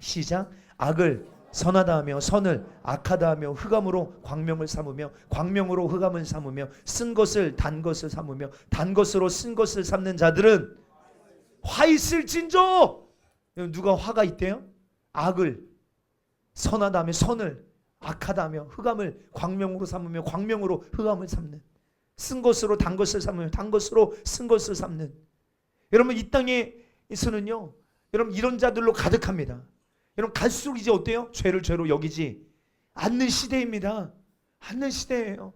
[SPEAKER 1] 시작. 악을 선하다 하며 선을 악하다 하며 흑암으로 광명을 삼으며 광명으로 흑암을 삼으며 쓴 것을 단 것을 삼으며 단 것으로 쓴 것을 삼는 자들은 화 있을진저. 누가 화가 있대요? 악을 선하다 하며 선을 악하다 하며 흑암을 광명으로 삼으며 광명으로 흑암을 삼는, 쓴 것으로 단 것을 삼으며 단 것으로 쓴 것을 삼는. 여러분 이 땅에서는요 여러분 이런 자들로 가득합니다. 여러분 갈수록 이제 어때요? 죄를 죄로 여기지 않는 시대입니다. 않는 시대예요.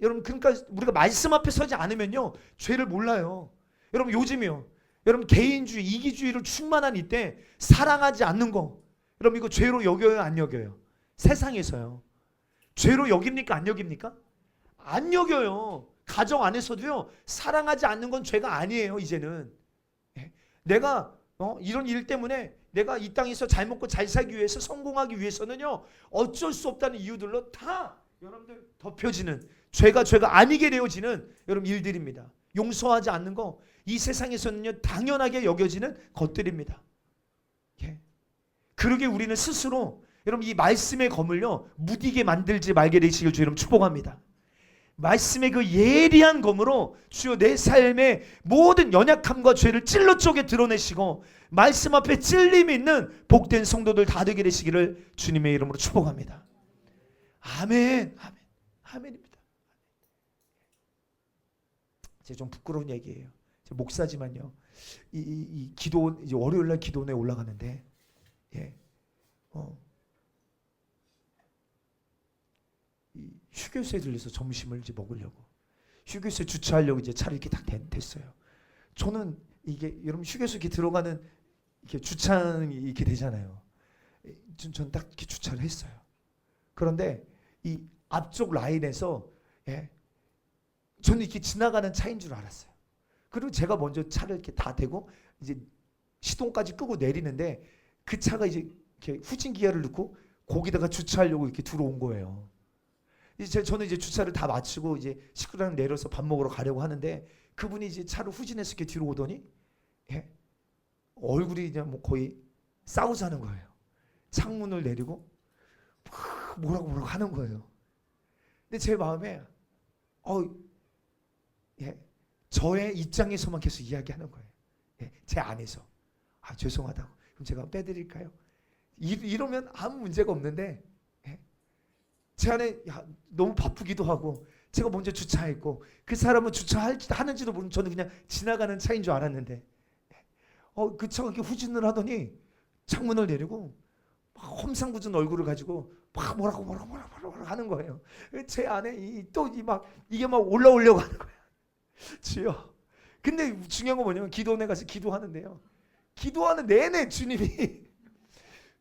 [SPEAKER 1] 여러분 그러니까 우리가 말씀 앞에 서지 않으면요 죄를 몰라요. 여러분 요즘이요 여러분 개인주의, 이기주의로 충만한 이때 사랑하지 않는 거, 여러분 이거 죄로 여겨요 안 여겨요? 세상에서요 죄로 여깁니까 안 여깁니까? 안 여겨요. 가정 안에서도요 사랑하지 않는 건 죄가 아니에요. 이제는 내가 이런 일 때문에 내가 이 땅에서 잘 먹고 잘 살기 위해서, 성공하기 위해서는요, 어쩔 수 없다는 이유들로 다 여러분들 덮여지는, 죄가 아니게 되어지는 여러분 일들입니다. 용서하지 않는 거, 이 세상에서는요 당연하게 여겨지는 것들입니다. 예. 그러게 우리는 스스로 여러분 이 말씀의 검을요 무디게 만들지 말게 되시길 주여 축복합니다. 말씀의 그 예리한 검으로 주여 내 삶의 모든 연약함과 죄를 찔러 쪼개 드러내시고 말씀 앞에 찔림이 있는 복된 성도들 다 되게 되시기를 주님의 이름으로 축복합니다. 아멘. 아멘. 아멘입니다. 제가 좀 부끄러운 얘기예요. 제가 목사지만요. 이 기도 이제 월요일 날 기도원에 올라가는데 예. 이 휴게소에 들려서 점심을 이제 먹으려고 휴게소에 주차하려고 이제 차를 이렇게 딱 됐어요. 저는 이게 여러분 휴게소 이렇게 들어가는 이렇게 주차는 이렇게 되잖아요. 전 딱 이렇게 주차를 했어요. 그런데 이 앞쪽 라인에서 예, 저는 이렇게 지나가는 차인 줄 알았어요. 그리고 제가 먼저 차를 이렇게 다 대고 이제 시동까지 끄고 내리는데 그 차가 이제 이렇게 후진 기어를 넣고 거기다가 주차하려고 이렇게 들어온 거예요. 이제 저는 이제 주차를 다 마치고 이제 식구랑 내려서 밥 먹으러 가려고 하는데 그분이 이제 차를 후진해서 이렇게 뒤로 오더니 예, 얼굴이 이제 뭐 거의 싸우자는 거예요. 창문을 내리고 뭐라고 하는 거예요. 근데 제 마음에 예, 저의 입장에서만 계속 이야기하는 거예요. 예, 제 안에서 죄송하다고 그럼 제가 빼드릴까요? 이러면 아무 문제가 없는데 예, 제 안에 너무 바쁘기도 하고 제가 먼저 주차했고 그 사람은 주차하는지도 모르는 저는 그냥 지나가는 차인 줄 알았는데 그 차가 이렇게 후진을 하더니 창문을 내리고 막 험상궂은 얼굴을 가지고 막 뭐라고 하는 거예요. 제 안에 이게 막 올라오려고 하는 거예요. 주여. 근데 중요한 건 뭐냐면 기도원에 가서 기도하는데요. 기도하는 내내 주님이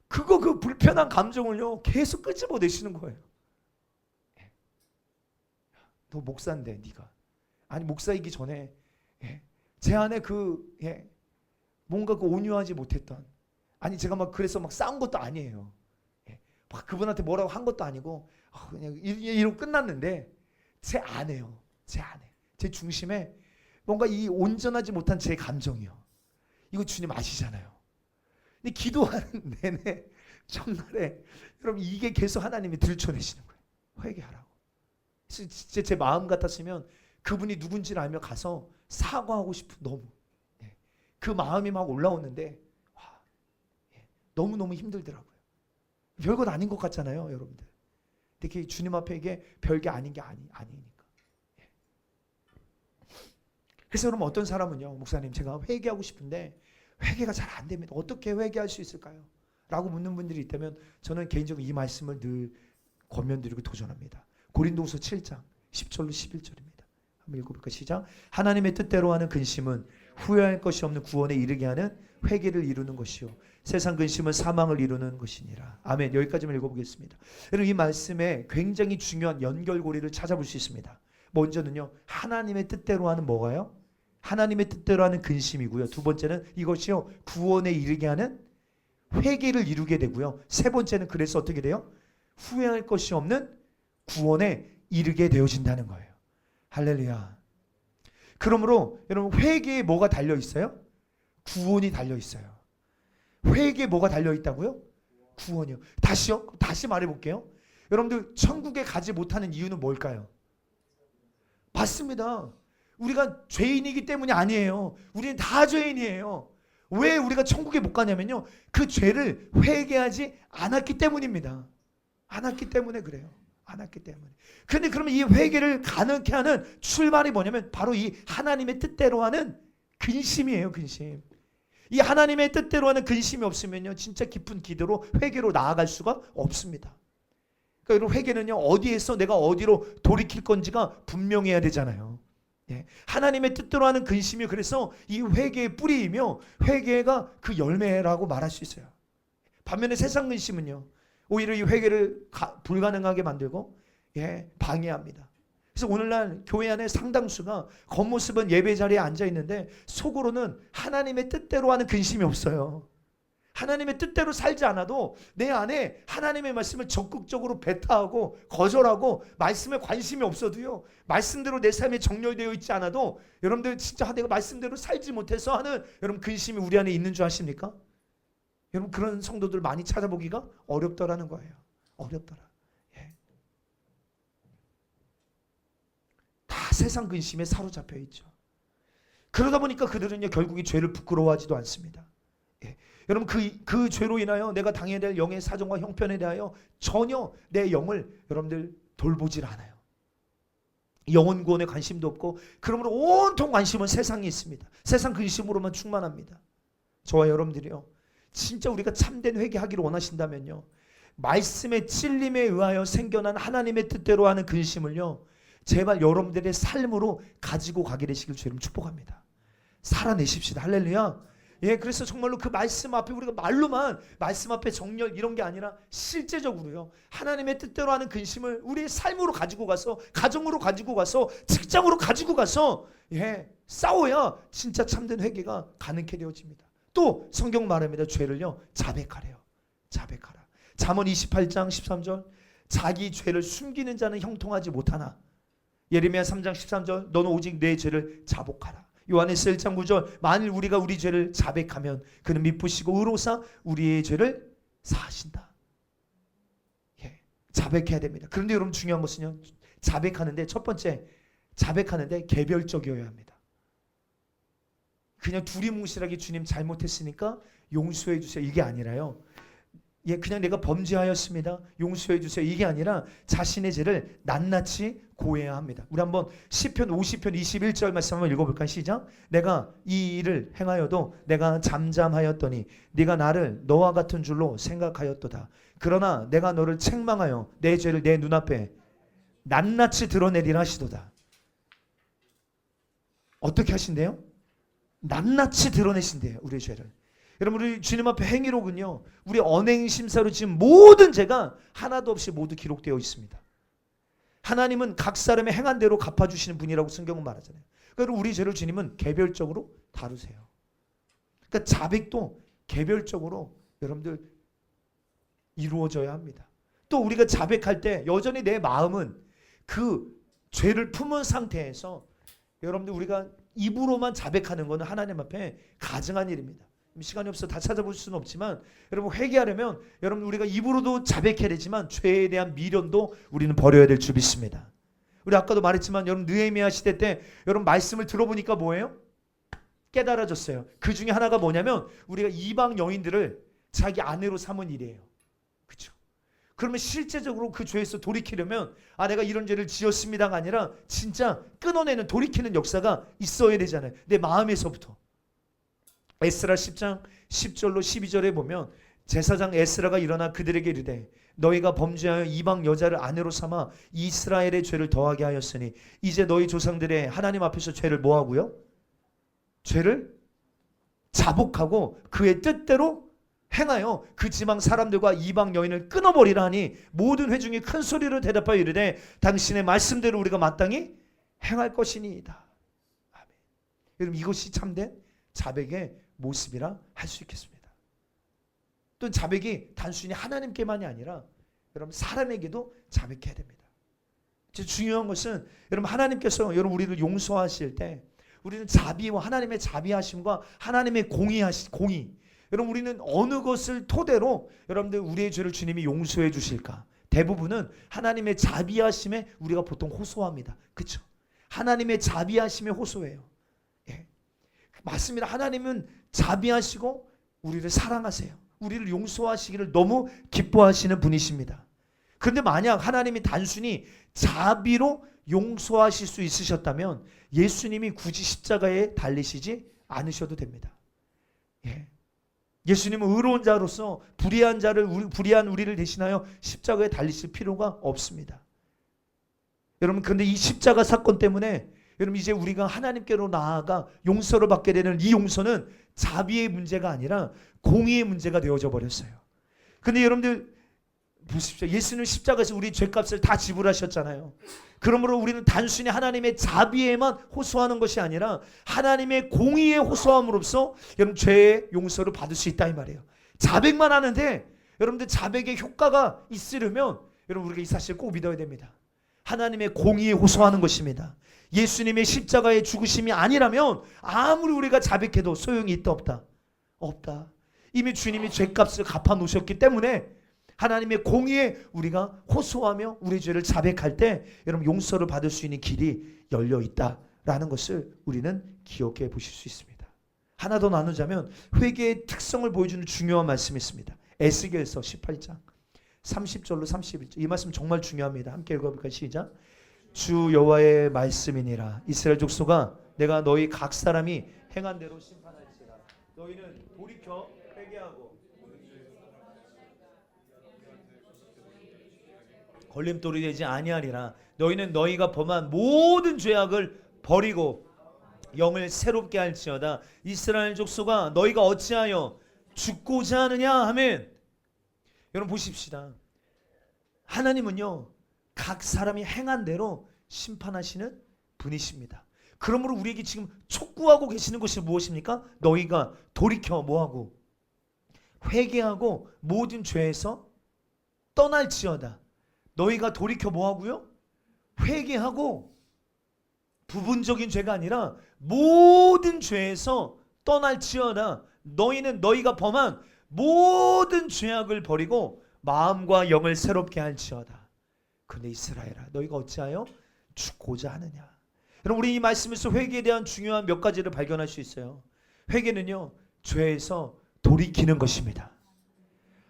[SPEAKER 1] 그 불편한 감정을요 계속 끄집어내시는 거예요. 너 목사인데 네가 아니 목사이기 전에 제 안에 뭔가 온유하지 못했던 아니 제가 막 그래서 막 싸운 것도 아니에요. 막 그분한테 뭐라고 한 것도 아니고 그냥 이러고 끝났는데 제 안에요. 제 중심에 뭔가 이 온전하지 못한 제 감정이요. 이거 주님 아시잖아요. 근데 기도하는 내내 첫날에 여러분 이게 계속 하나님이 들춰내시는 거예요. 회개하라고. 진짜 제 마음 같았으면 그분이 누군지를 알며 가서 사과하고 싶은 너무 그 마음이 막 올라오는데 너무너무 힘들더라고요. 별것 아닌 것 같잖아요, 여러분들. 근데 주님 앞에 이게 별게 아닌 게 아니니까. 그래서 여러분 어떤 사람은요, 목사님 제가 회개하고 싶은데 회개가 잘 안 됩니다. 어떻게 회개할 수 있을까요? 라고 묻는 분들이 있다면 저는 개인적으로 이 말씀을 늘 권면드리고 도전합니다. 고린도후서 7장 10절로 11절입니다. 한번 읽어볼까요? 시작. 하나님의 뜻대로 하는 근심은 후회할 것이 없는 구원에 이르게 하는 회개를 이루는 것이요 세상 근심은 사망을 이루는 것이니라. 아멘. 여기까지만 읽어보겠습니다. 여러분 이 말씀에 굉장히 중요한 연결고리를 찾아볼 수 있습니다. 먼저는요 하나님의 뜻대로 하는 뭐가요? 하나님의 뜻대로 하는 근심이고요. 두 번째는 이것이요 구원에 이르게 하는 회개를 이루게 되고요. 세 번째는 그래서 어떻게 돼요? 후회할 것이 없는 구원에 이르게 되어진다는 거예요. 할렐루야. 그러므로 여러분 회개에 뭐가 달려 있어요? 구원이 달려 있어요. 회개에 뭐가 달려 있다고요? 구원이요. 다시 말해 볼게요. 여러분들 천국에 가지 못하는 이유는 뭘까요? 맞습니다. 우리가 죄인이기 때문이 아니에요. 우리는 다 죄인이에요. 왜 우리가 천국에 못 가냐면요. 그 죄를 회개하지 않았기 때문입니다. 않았기 때문에 그래요. 않았기 때문에. 그런데 그러면 이 회개를 가능케 하는 출발이 뭐냐면 바로 이 하나님의 뜻대로 하는 근심이에요. 근심. 이 하나님의 뜻대로 하는 근심이 없으면요. 진짜 깊은 기도로 회개로 나아갈 수가 없습니다. 그러니까 여러분 회개는요. 어디에서 내가 어디로 돌이킬 건지가 분명해야 되잖아요. 예. 하나님의 뜻대로 하는 근심이 그래서 이 회개의 뿌리이며 회개가 그 열매라고 말할 수 있어요. 반면에 세상 근심은요. 오히려 이 회개를 불가능하게 만들고 방해합니다. 그래서 오늘날 교회 안에 상당수가 겉모습은 예배 자리에 앉아 있는데 속으로는 하나님의 뜻대로 하는 근심이 없어요. 하나님의 뜻대로 살지 않아도 내 안에 하나님의 말씀을 적극적으로 배타하고 거절하고 말씀에 관심이 없어도요, 말씀대로 내 삶에 정렬되어 있지 않아도 여러분들 진짜 내가 말씀대로 살지 못해서 하는 여러분 근심이 우리 안에 있는 줄 아십니까? 여러분 그런 성도들 많이 찾아보기가 어렵더라는 거예요. 어렵더라. 예. 다 세상 근심에 사로잡혀 있죠. 그러다 보니까 그들은요 결국에 죄를 부끄러워하지도 않습니다. 예. 여러분 그 죄로 인하여 내가 당해야 될 영의 사정과 형편에 대하여 전혀 내 영을 여러분들 돌보질 않아요. 영혼 구원에 관심도 없고, 그러므로 온통 관심은 세상에 있습니다. 세상 근심으로만 충만합니다. 저와 여러분들이요, 진짜 우리가 참된 회개하기를 원하신다면요, 말씀의 찔림에 의하여 생겨난 하나님의 뜻대로 하는 근심을요, 제발 여러분들의 삶으로 가지고 가게 되시길 주님 축복합니다. 살아내십시다. 할렐루야. 예, 그래서 정말로 그 말씀 앞에 우리가 말로만 말씀 앞에 정렬 이런 게 아니라 실제적으로요, 하나님의 뜻대로 하는 근심을 우리의 삶으로 가지고 가서, 가정으로 가지고 가서, 직장으로 가지고 가서 예, 싸워야 진짜 참된 회개가 가능케 되어집니다. 또 성경 말합니다. 죄를요 자백하래요. 자백하라. 잠언 28장 13절, 자기 죄를 숨기는 자는 형통하지 못하나 예레미야 3장 13절, 너는 오직 내 죄를 자복하라. 요한에서 1장 9절, 만일 우리가 우리 죄를 자백하면 그는 미쁘시고 의로사 우리의 죄를 사하신다. 예, 자백해야 됩니다. 그런데 여러분 중요한 것은요, 자백하는데 첫 번째, 자백하는데 개별적이어야 합니다. 그냥 두리뭉실하게 주님 잘못했으니까 용서해 주세요 이게 아니라요, 예, 그냥 내가 범죄하였습니다 용서해 주세요 이게 아니라 자신의 죄를 낱낱이 고해야 합니다. 우리 한번 시편 50편 21절 말씀 한번 읽어볼까요? 시작. 내가 이 일을 행하여도 내가 잠잠하였더니 네가 나를 너와 같은 줄로 생각하였도다. 그러나 내가 너를 책망하여 내 죄를 내 눈앞에 낱낱이 드러내리라 하시도다. 어떻게 하신대요? 낱낱이 드러내신대요 우리의 죄를. 여러분 우리 주님 앞에 행위록은요, 우리 언행심사로 지금 모든 죄가 하나도 없이 모두 기록되어 있습니다. 하나님은 각 사람의 행한 대로 갚아주시는 분이라고 성경은 말하잖아요. 그러니까 우리 죄를 주님은 개별적으로 다루세요. 그러니까 자백도 개별적으로 여러분들 이루어져야 합니다. 또 우리가 자백할 때 여전히 내 마음은 그 죄를 품은 상태에서 여러분들 우리가 입으로만 자백하는 것은 하나님 앞에 가증한 일입니다. 시간이 없어 다 찾아볼 수는 없지만 여러분 회개하려면 여러분 우리가 입으로도 자백해야 되지만 죄에 대한 미련도 우리는 버려야 될 줄 믿습니다. 우리 아까도 말했지만 여러분 느헤미야 시대 때 여러분 말씀을 들어보니까 뭐예요? 깨달아졌어요. 그 중에 하나가 뭐냐면 우리가 이방 여인들을 자기 아내로 삼은 일이에요. 그렇죠? 그러면 실제적으로 그 죄에서 돌이키려면 아 내가 이런 죄를 지었습니다가 아니라 진짜 끊어내는 돌이키는 역사가 있어야 되잖아요. 내 마음에서부터. 에스라 10장 10절로 12절에 보면 제사장 에스라가 일어나 그들에게 이르되 너희가 범죄하여 이방 여자를 아내로 삼아 이스라엘의 죄를 더하게 하였으니 이제 너희 조상들의 하나님 앞에서 죄를 뭐하고요? 죄를 자복하고 그의 뜻대로 행하여 그 지방 사람들과 이방 여인을 끊어버리라 하니 모든 회중이 큰 소리로 대답하여 이르되 당신의 말씀대로 우리가 마땅히 행할 것이니이다. 아멘. 여러분 이것이 참된 자백의 모습이라 할 수 있겠습니다. 또 자백이 단순히 하나님께만이 아니라 여러분 사람에게도 자백해야 됩니다. 중요한 것은 여러분 하나님께서 여러분 우리를 용서하실 때 우리는 자비와 하나님의 자비하심과 하나님의 공의 여러분 우리는 어느 것을 토대로 여러분들 우리의 죄를 주님이 용서해 주실까? 대부분은 하나님의 자비하심에 우리가 보통 호소합니다. 그렇죠? 하나님의 자비하심에 호소해요. 예. 맞습니다. 하나님은 자비하시고 우리를 사랑하세요. 우리를 용서하시기를 너무 기뻐하시는 분이십니다. 그런데 만약 하나님이 단순히 자비로 용서하실 수 있으셨다면 예수님이 굳이 십자가에 달리시지 않으셔도 됩니다. 예. 예수님은 의로운 자로서 불의한 우리를 대신하여 십자가에 달리실 필요가 없습니다. 여러분 그런데 이 십자가 사건 때문에 여러분 이제 우리가 하나님께로 나아가 용서를 받게 되는 이 용서는 자비의 문제가 아니라 공의의 문제가 되어져 버렸어요. 그런데 여러분들 보십시오. 예수는 십자가에서 우리 죄값을 다 지불하셨잖아요. 그러므로 우리는 단순히 하나님의 자비에만 호소하는 것이 아니라 하나님의 공의에 호소함으로써 여러분 죄의 용서를 받을 수 있다 이 말이에요. 자백만 하는데 여러분들 자백의 효과가 있으려면 여러분 우리가 이 사실을 꼭 믿어야 됩니다. 하나님의 공의에 호소하는 것입니다. 예수님의 십자가의 죽으심이 아니라면 아무리 우리가 자백해도 소용이 있다 없다? 없다. 이미 주님이 죄값을 갚아 놓으셨기 때문에 하나님의 공의에 우리가 호소하며 우리 죄를 자백할 때 여러분 용서를 받을 수 있는 길이 열려 있다라는 것을 우리는 기억해 보실 수 있습니다. 하나 더 나누자면 회개의 특성을 보여주는 중요한 말씀이 있습니다. 에스겔서 18장 30절로 31절. 이 말씀 정말 중요합니다. 함께 읽어볼까요? 시작. 주 여호와의 말씀이니라. 이스라엘 족속아, 내가 너희 각 사람이 행한 대로 심판할지라. 너희는 돌이켜 회개하고 걸림돌이 되지 아니하리라. 너희는 너희가 범한 모든 죄악을 버리고 영을 새롭게 할지어다. 이스라엘 족속아, 너희가 어찌하여 죽고자 하느냐 하면, 여러분 보십시다. 하나님은요 각 사람이 행한 대로 심판하시는 분이십니다. 그러므로 우리에게 지금 촉구하고 계시는 것이 무엇입니까? 너희가 돌이켜 뭐하고 회개하고 모든 죄에서 떠날지어다. 너희가 돌이켜 뭐하고요? 회개하고 부분적인 죄가 아니라 모든 죄에서 떠날지어다. 너희는 너희가 범한 모든 죄악을 버리고 마음과 영을 새롭게 할지어다. 근데 이스라엘아, 너희가 어찌하여 죽고자 하느냐. 여러분 우리 이 말씀에서 회개에 대한 중요한 몇 가지를 발견할 수 있어요. 회개는요 죄에서 돌이키는 것입니다.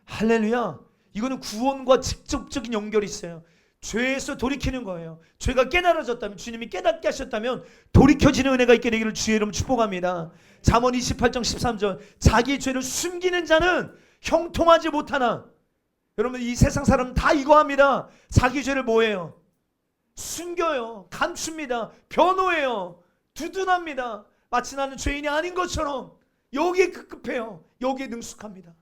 [SPEAKER 1] 할렐루야. 이거는 구원과 직접적인 연결이 있어요. 죄에서 돌이키는 거예요. 죄가 깨달아졌다면, 주님이 깨닫게 하셨다면 돌이켜지는 은혜가 있게 되기를 주의 이름 축복합니다. 잠언 28장 13절. 자기 죄를 숨기는 자는 형통하지 못하나. 여러분 이 세상 사람은 다 이거 합니다. 자기 죄를 뭐해요? 숨겨요. 감춥니다. 변호해요. 두둔합니다. 마치 나는 죄인이 아닌 것처럼 여기에 급급해요. 여기에 능숙합니다.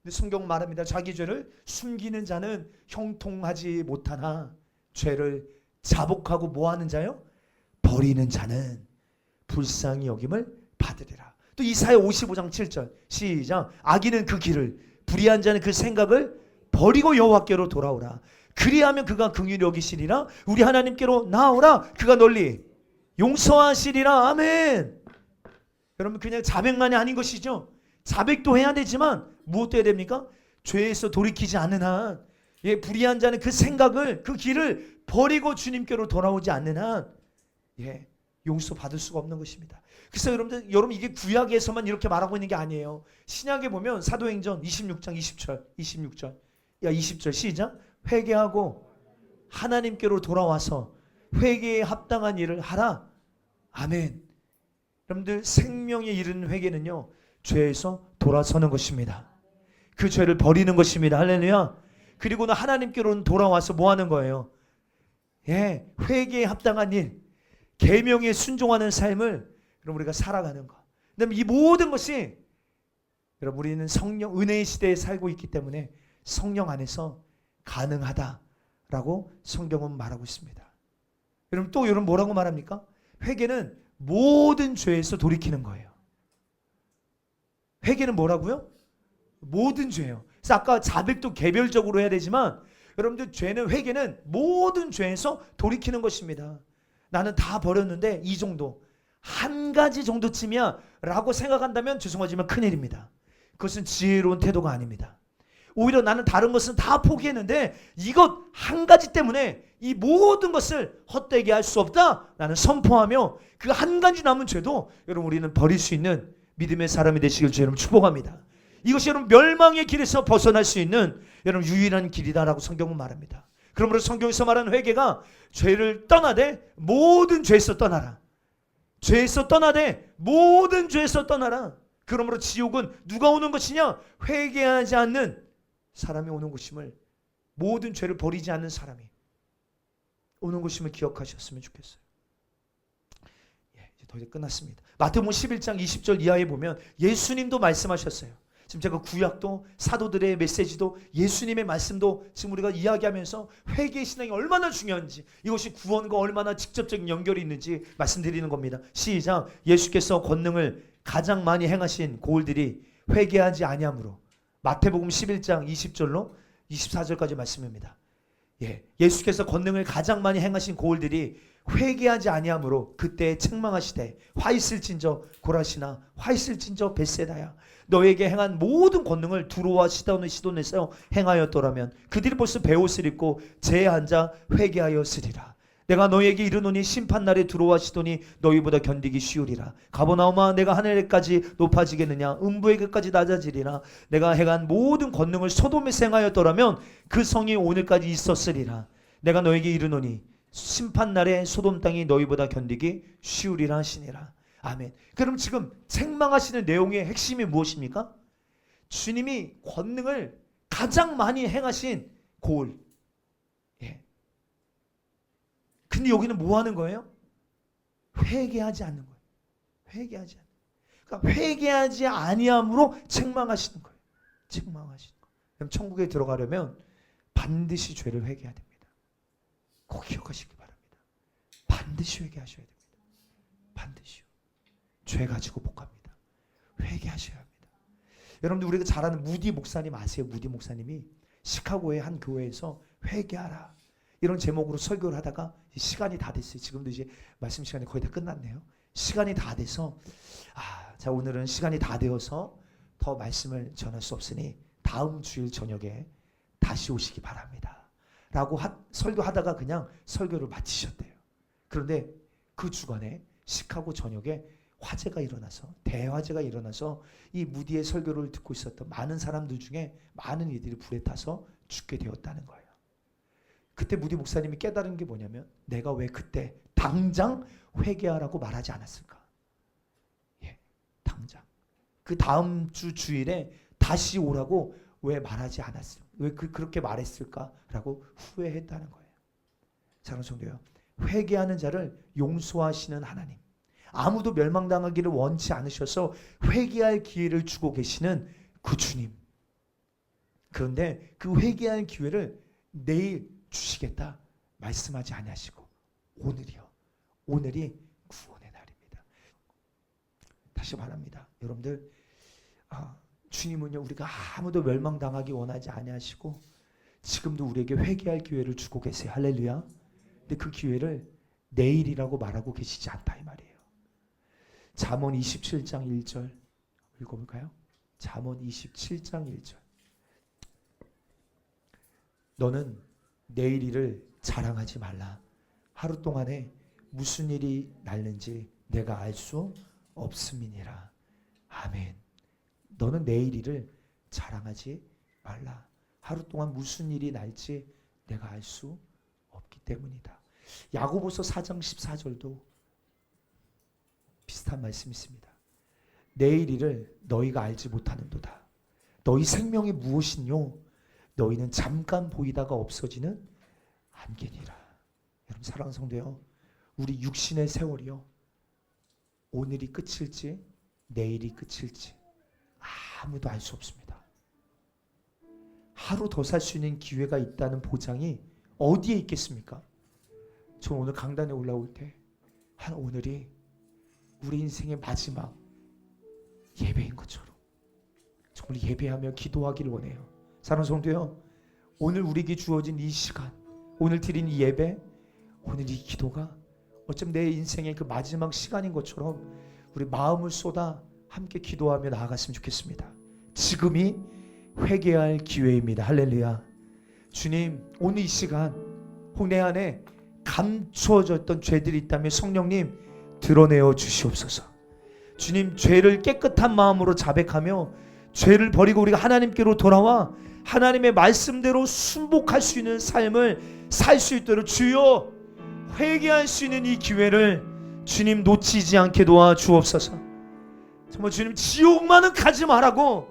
[SPEAKER 1] 근데 성경은 말합니다. 자기 죄를 숨기는 자는 형통하지 못하나 죄를 자복하고 뭐하는 자요? 버리는 자는 불쌍히 여김을 받으리라. 또 이사야 55장 7절 시작. 악인은 그 길을, 불의한 자는 그 생각을 버리고 여호와께로 돌아오라. 그리하면 그가 긍휼히 여기시리라. 우리 하나님께로 나오라. 그가 널리 용서하시리라. 아멘. 여러분 그냥 자백만이 아닌 것이죠. 자백도 해야 되지만 무엇도 해야 됩니까? 죄에서 돌이키지 않는 한, 불의한 자는 그 생각을, 그 길을 버리고 주님께로 돌아오지 않는 한 용서 받을 수가 없는 것입니다. 그래서 여러분 이게 구약에서만 이렇게 말하고 있는 게 아니에요. 신약에 보면 사도행전 26장 26절 20절 시작. 회개하고 하나님께로 돌아와서 회개에 합당한 일을 하라. 아멘. 여러분들 생명에 이르는 회개는요 죄에서 돌아서는 것입니다. 그 죄를 버리는 것입니다. 할렐루야. 그리고는 하나님께로는 돌아와서 뭐 하는 거예요? 회개에 합당한 일, 계명에 순종하는 삶을 여러분 우리가 살아가는 것. 그다음에 이 모든 것이 여러분 우리는 성령 은혜의 시대에 살고 있기 때문에 성령 안에서 가능하다라고 성경은 말하고 있습니다. 여러분 또 여러분 뭐라고 말합니까? 회개는 모든 죄에서 돌이키는 거예요. 회개는 뭐라고요? 모든 죄예요. 그래서 아까 자백도 개별적으로 해야 되지만 여러분들 회개는 모든 죄에서 돌이키는 것입니다. 나는 다 버렸는데 이 정도, 한 가지 정도쯤이야 라고 생각한다면 죄송하지만 큰일입니다. 그것은 지혜로운 태도가 아닙니다. 오히려 나는 다른 것은 다 포기했는데 이것 한 가지 때문에 이 모든 것을 헛되게 할 수 없다. 나는 선포하며 그 한 가지 남은 죄도 여러분 우리는 버릴 수 있는 믿음의 사람이 되시길 주 여러분 축복합니다. 이것이 여러분 멸망의 길에서 벗어날 수 있는 여러분 유일한 길이다라고 성경은 말합니다. 그러므로 성경에서 말하는 회개가 죄를 떠나되 모든 죄에서 떠나라. 죄에서 떠나되 모든 죄에서 떠나라. 그러므로 지옥은 누가 오는 것이냐? 회개하지 않는 사람이 오는 것임을, 모든 죄를 버리지 않는 사람이 오는 것임을 기억하셨으면 좋겠어요. 이제 더 이제 끝났습니다. 마태복음 11장 20절 이하에 보면 예수님도 말씀하셨어요. 지금 제가 구약도 사도들의 메시지도 예수님의 말씀도 지금 우리가 이야기하면서 회개의 신앙이 얼마나 중요한지, 이것이 구원과 얼마나 직접적인 연결이 있는지 말씀드리는 겁니다. 시작. 예수께서 권능을 가장 많이 행하신 고을들이 회개하지 아니함으로 마태복음 11장 20절로 24절까지 말씀입니다. 예수께서 권능을 가장 많이 행하신 고을들이 회개하지 아니하므로 그때 책망하시되 화 있을진저 고라시나 화 있을진저 벳세다야 너에게 행한 모든 권능을 두로와 시돈에서 행하였더라면 그들이 벌써 베옷을 입고 제에 앉아 회개하였으리라. 내가 너에게 이르노니 심판날에 두로와 시돈이 너희보다 견디기 쉬우리라. 가버나움아 내가 하늘에까지 높아지겠느냐 음부에게까지 낮아지리라. 내가 행한 모든 권능을 소돔에서 행하였더라면 그 성이 오늘까지 있었으리라. 내가 너에게 이르노니 심판날에 소돔 땅이 너희보다 견디기 쉬우리라 하시니라. 아멘. 그럼 지금 책망하시는 내용의 핵심이 무엇입니까? 주님이 권능을 가장 많이 행하신 고을. 근데 여기는 뭐 하는 거예요? 회개하지 않는 거예요. 회개하지 않는 거예요. 그러니까 회개하지 아니함으로 책망하시는 거예요. 책망하시는 거예요. 그럼 천국에 들어가려면 반드시 죄를 회개해야 됩니다. 꼭 기억하시기 바랍니다. 반드시 회개하셔야 됩니다. 반드시요. 죄 가지고 못 갑니다. 회개하셔야 합니다. 여러분들 우리가 잘 아는 무디 목사님 아세요? 무디 목사님이 시카고의 한 교회에서 회개하라 이런 제목으로 설교를 하다가 시간이 다 됐어요. 지금도 이제 말씀 시간이 거의 다 끝났네요. 시간이 다 돼서 자 오늘은 시간이 다 되어서 더 말씀을 전할 수 없으니 다음 주일 저녁에 다시 오시기 바랍니다. 라고 설교하다가 그냥 설교를 마치셨대요. 그런데 그 주간에 시카고 전역에 화재가 일어나서 대화재가 일어나서 이 무디의 설교를 듣고 있었던 많은 사람들 중에 많은 이들이 불에 타서 죽게 되었다는 거예요. 그때 무디 목사님이 깨달은 게 뭐냐면 내가 왜 그때 당장 회개하라고 말하지 않았을까? 당장. 그 다음 주 주일에 다시 오라고 왜 말하지 않았을까? 왜 그렇게 말했을까라고 후회했다는 거예요. 사랑하는 성도요. 회개하는 자를 용서하시는 하나님. 아무도 멸망당하기를 원치 않으셔서 회개할 기회를 주고 계시는 그 주님. 그런데 그 회개할 기회를 내일 주시겠다 말씀하지 아니하시고 오늘이요. 오늘이 구원의 날입니다. 다시 말합니다. 여러분들 주님은요 우리가 아무도 멸망당하기 원하지 아니하시고 지금도 우리에게 회개할 기회를 주고 계세요. 할렐루야. 근데 그 기회를 내일이라고 말하고 계시지 않다 이 말이에요. 잠언 27장 1절 읽어볼까요? 잠언 27장 1절 너는 내일 일을 자랑하지 말라. 하루 동안에 무슨 일이 날는지 내가 알 수 없음이니라. 아멘. 너는 내일 일을 자랑하지 말라. 하루 동안 무슨 일이 날지 내가 알 수 없기 때문이다. 야고보서 4장 14절도 비슷한 말씀이 있습니다. 내일 일을 너희가 알지 못하는도다. 너희 생명이 무엇이뇨? 너희는 잠깐 보이다가 없어지는 안개니라. 여러분 사랑하는 성도요. 우리 육신의 세월이요. 오늘이 끝일지 내일이 끝일지 아무도 알 수 없습니다. 하루 더 살 수 있는 기회가 있다는 보장이 어디에 있겠습니까? 저 오늘 강단에 올라올 때 오늘이 우리 인생의 마지막 예배인 것처럼 정말 예배하며 기도하기를 원해요. 사랑하는 성도요. 오늘 우리에게 주어진 이 시간, 오늘 드린 이 예배, 오늘 이 기도가 어쩜 내 인생의 그 마지막 시간인 것처럼 우리 마음을 쏟아 함께 기도하며 나아갔으면 좋겠습니다. 지금이 회개할 기회입니다. 할렐루야. 주님, 오늘 이 시간 혹 내 안에 감추어졌던 죄들이 있다면 성령님 드러내어 주시옵소서. 주님, 죄를 깨끗한 마음으로 자백하며 죄를 버리고 우리가 하나님께로 돌아와 하나님의 말씀대로 순복할 수 있는 삶을 살 수 있도록 주여 회개할 수 있는 이 기회를 주님 놓치지 않게 도와주옵소서. 정말 주님 지옥만은 가지 말라고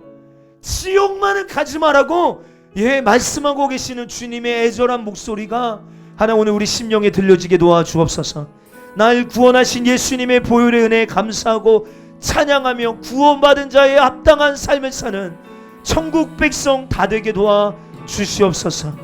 [SPEAKER 1] 말씀하고 계시는 주님의 애절한 목소리가 하나 오늘 우리 심령에 들려지게 도와주옵소서. 날 구원하신 예수님의 보혈의 은혜에 감사하고 찬양하며 구원받은 자의 합당한 삶을 사는 천국 백성 다 되게 도와주시옵소서.